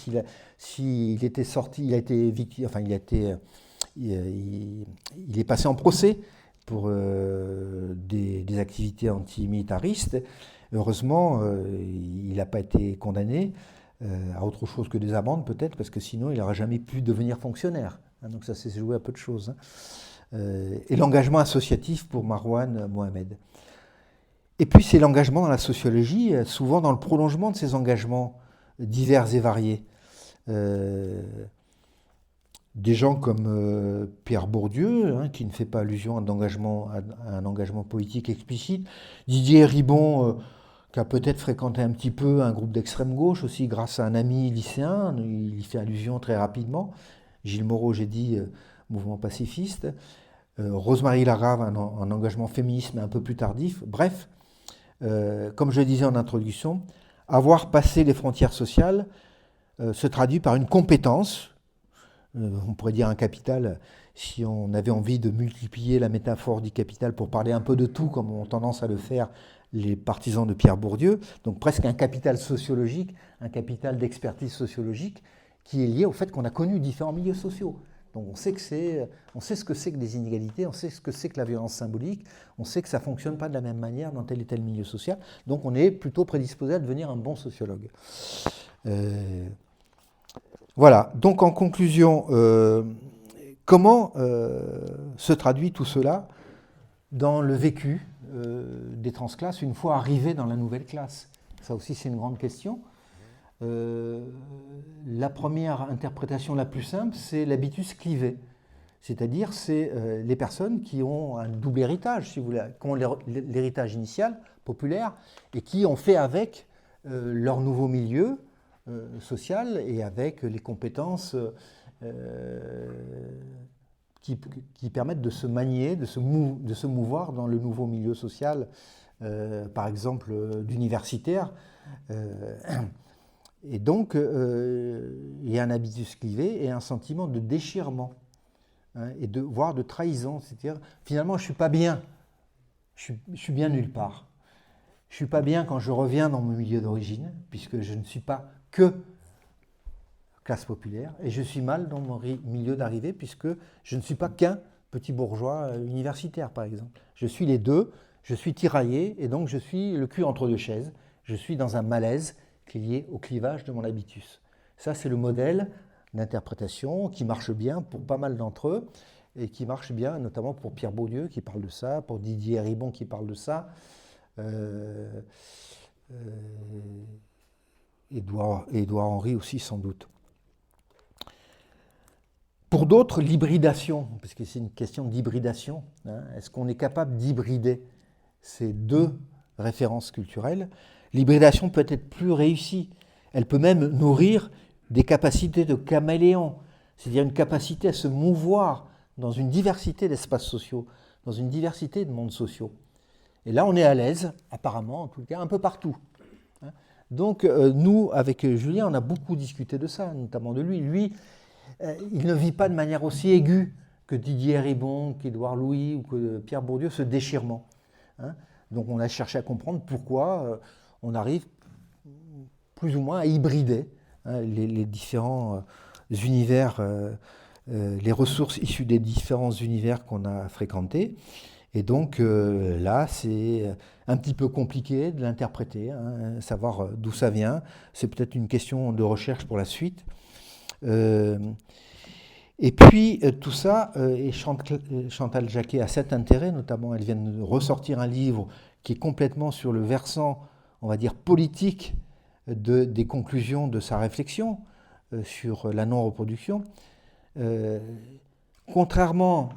s'il était sorti, il est passé en procès pour des activités antimilitaristes. Heureusement, il n'a pas été condamné à autre chose que des amendes peut-être, parce que sinon il n'aurait jamais pu devenir fonctionnaire. Donc ça s'est joué à peu de choses. Et l'engagement associatif pour Marouane Mohamed. Et puis c'est l'engagement dans la sociologie, souvent dans le prolongement de ces engagements divers et variés. Des gens comme Pierre Bourdieu, qui ne fait pas allusion à un engagement politique explicite, Didier Ribon, qui a peut-être fréquenté un petit peu un groupe d'extrême gauche aussi grâce à un ami lycéen, il y fait allusion très rapidement. Gilles Moreau, j'ai dit, mouvement pacifiste. Rosemarie Larave, un engagement féministe mais un peu plus tardif. Bref, comme je le disais en introduction, avoir passé les frontières sociales se traduit par une compétence, on pourrait dire un capital, si on avait envie de multiplier la métaphore du capital pour parler un peu de tout, comme ont tendance à le faire les partisans de Pierre Bourdieu, donc presque un capital sociologique, un capital d'expertise sociologique, qui est lié au fait qu'on a connu différents milieux sociaux. Donc on sait ce que c'est que des inégalités, on sait ce que c'est que la violence symbolique, on sait que ça ne fonctionne pas de la même manière dans tel et tel milieu social, donc on est plutôt prédisposé à devenir un bon sociologue. Voilà, donc en conclusion, comment se traduit tout cela dans le vécu des transclasses une fois arrivés dans la nouvelle classe? Ça aussi c'est une grande question. La première interprétation la plus simple, c'est l'habitus clivé. C'est-à-dire, c'est les personnes qui ont un double héritage, si vous voulez, qui ont l'héritage initial, populaire, et qui ont fait avec leur nouveau milieu social et avec les compétences qui permettent de se manier, de se mouvoir dans le nouveau milieu social, par exemple d'universitaire. Et donc, il y a un habitus clivé et un sentiment de déchirement, et voire de trahison. C'est-à-dire, finalement, je ne suis pas bien, je suis bien nulle part. Je ne suis pas bien quand je reviens dans mon milieu d'origine, puisque je ne suis pas que classe populaire, et je suis mal dans mon milieu d'arrivée, puisque je ne suis pas qu'un petit bourgeois universitaire, par exemple. Je suis les deux, je suis tiraillé, et donc je suis le cul entre deux chaises. Je suis dans un malaise qui est lié au clivage de mon habitus. Ça, c'est le modèle d'interprétation qui marche bien pour pas mal d'entre eux, et qui marche bien notamment pour Pierre Bourdieu qui parle de ça, pour Didier Ribon qui parle de ça, Édouard Henry aussi sans doute. Pour d'autres, l'hybridation, parce que c'est une question d'hybridation, hein, est-ce qu'on est capable d'hybrider ces deux références culturelles? L'hybridation peut être plus réussie, elle peut même nourrir des capacités de caméléon, c'est-à-dire une capacité à se mouvoir dans une diversité d'espaces sociaux, dans une diversité de mondes sociaux. Et là, on est à l'aise, apparemment, en tout cas, un peu partout. Donc, nous, avec Julien, on a beaucoup discuté de ça, notamment de lui. Lui, il ne vit pas de manière aussi aiguë que Didier Ribon, qu'Édouard Louis ou que Pierre Bourdieu, ce déchirement. Donc, on a cherché à comprendre pourquoi on arrive plus ou moins à hybrider les différents univers, les ressources issues des différents univers qu'on a fréquentés. Et donc là, c'est un petit peu compliqué de l'interpréter, savoir d'où ça vient. C'est peut-être une question de recherche pour la suite. Et puis tout ça, et Chantal Jacquet a cet intérêt, notamment elle vient de ressortir un livre qui est complètement sur le versant, on va dire, politique des conclusions de sa réflexion sur la non-reproduction. Contrairement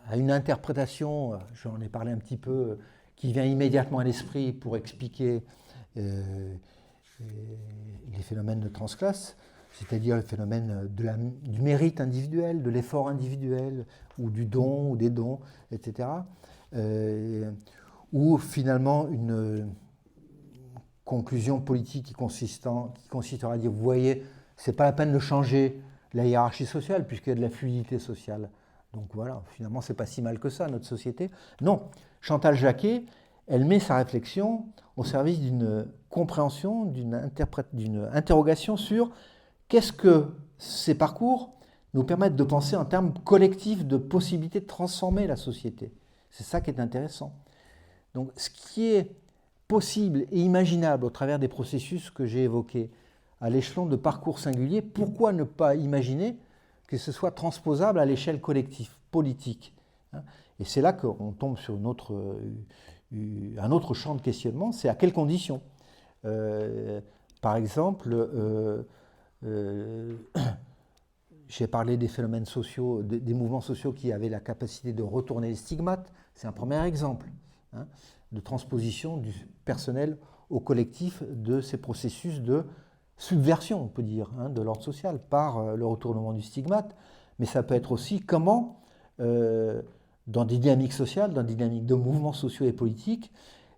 à une interprétation, j'en ai parlé un petit peu, qui vient immédiatement à l'esprit pour expliquer les phénomènes de transclasse, c'est-à-dire le phénomène du mérite individuel, de l'effort individuel, ou du don, ou des dons, etc. Ou finalement une conclusion politique qui consistera à dire, vous voyez, c'est pas la peine de changer la hiérarchie sociale, puisqu'il y a de la fluidité sociale. Donc voilà, finalement, c'est pas si mal que ça, notre société. Non, Chantal Jacquet, elle met sa réflexion au service d'une compréhension, d'une interrogation sur qu'est-ce que ces parcours nous permettent de penser en termes collectifs de possibilités de transformer la société. C'est ça qui est intéressant. Donc, ce qui est possible et imaginable au travers des processus que j'ai évoqués à l'échelon de parcours singulier, pourquoi ne pas imaginer que ce soit transposable à l'échelle collective, politique. Et c'est là qu'on tombe sur un autre champ de questionnement, c'est à quelles conditions. Par exemple, j'ai parlé des phénomènes sociaux, des mouvements sociaux qui avaient la capacité de retourner les stigmates, c'est un premier exemple de transposition du personnel au collectif de ces processus de subversion, on peut dire, de l'ordre social par le retournement du stigmate, mais ça peut être aussi comment, dans des dynamiques sociales, dans des dynamiques de mouvements sociaux et politiques,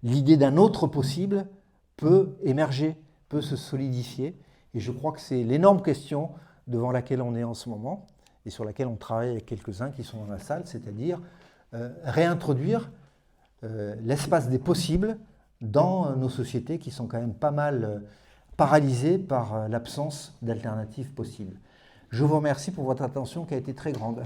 l'idée d'un autre possible peut émerger, peut se solidifier, et je crois que c'est l'énorme question devant laquelle on est en ce moment, et sur laquelle on travaille avec quelques-uns qui sont dans la salle, c'est-à-dire réintroduire l'espace des possibles dans nos sociétés qui sont quand même pas mal paralysés par l'absence d'alternatives possibles. Je vous remercie pour votre attention qui a été très grande.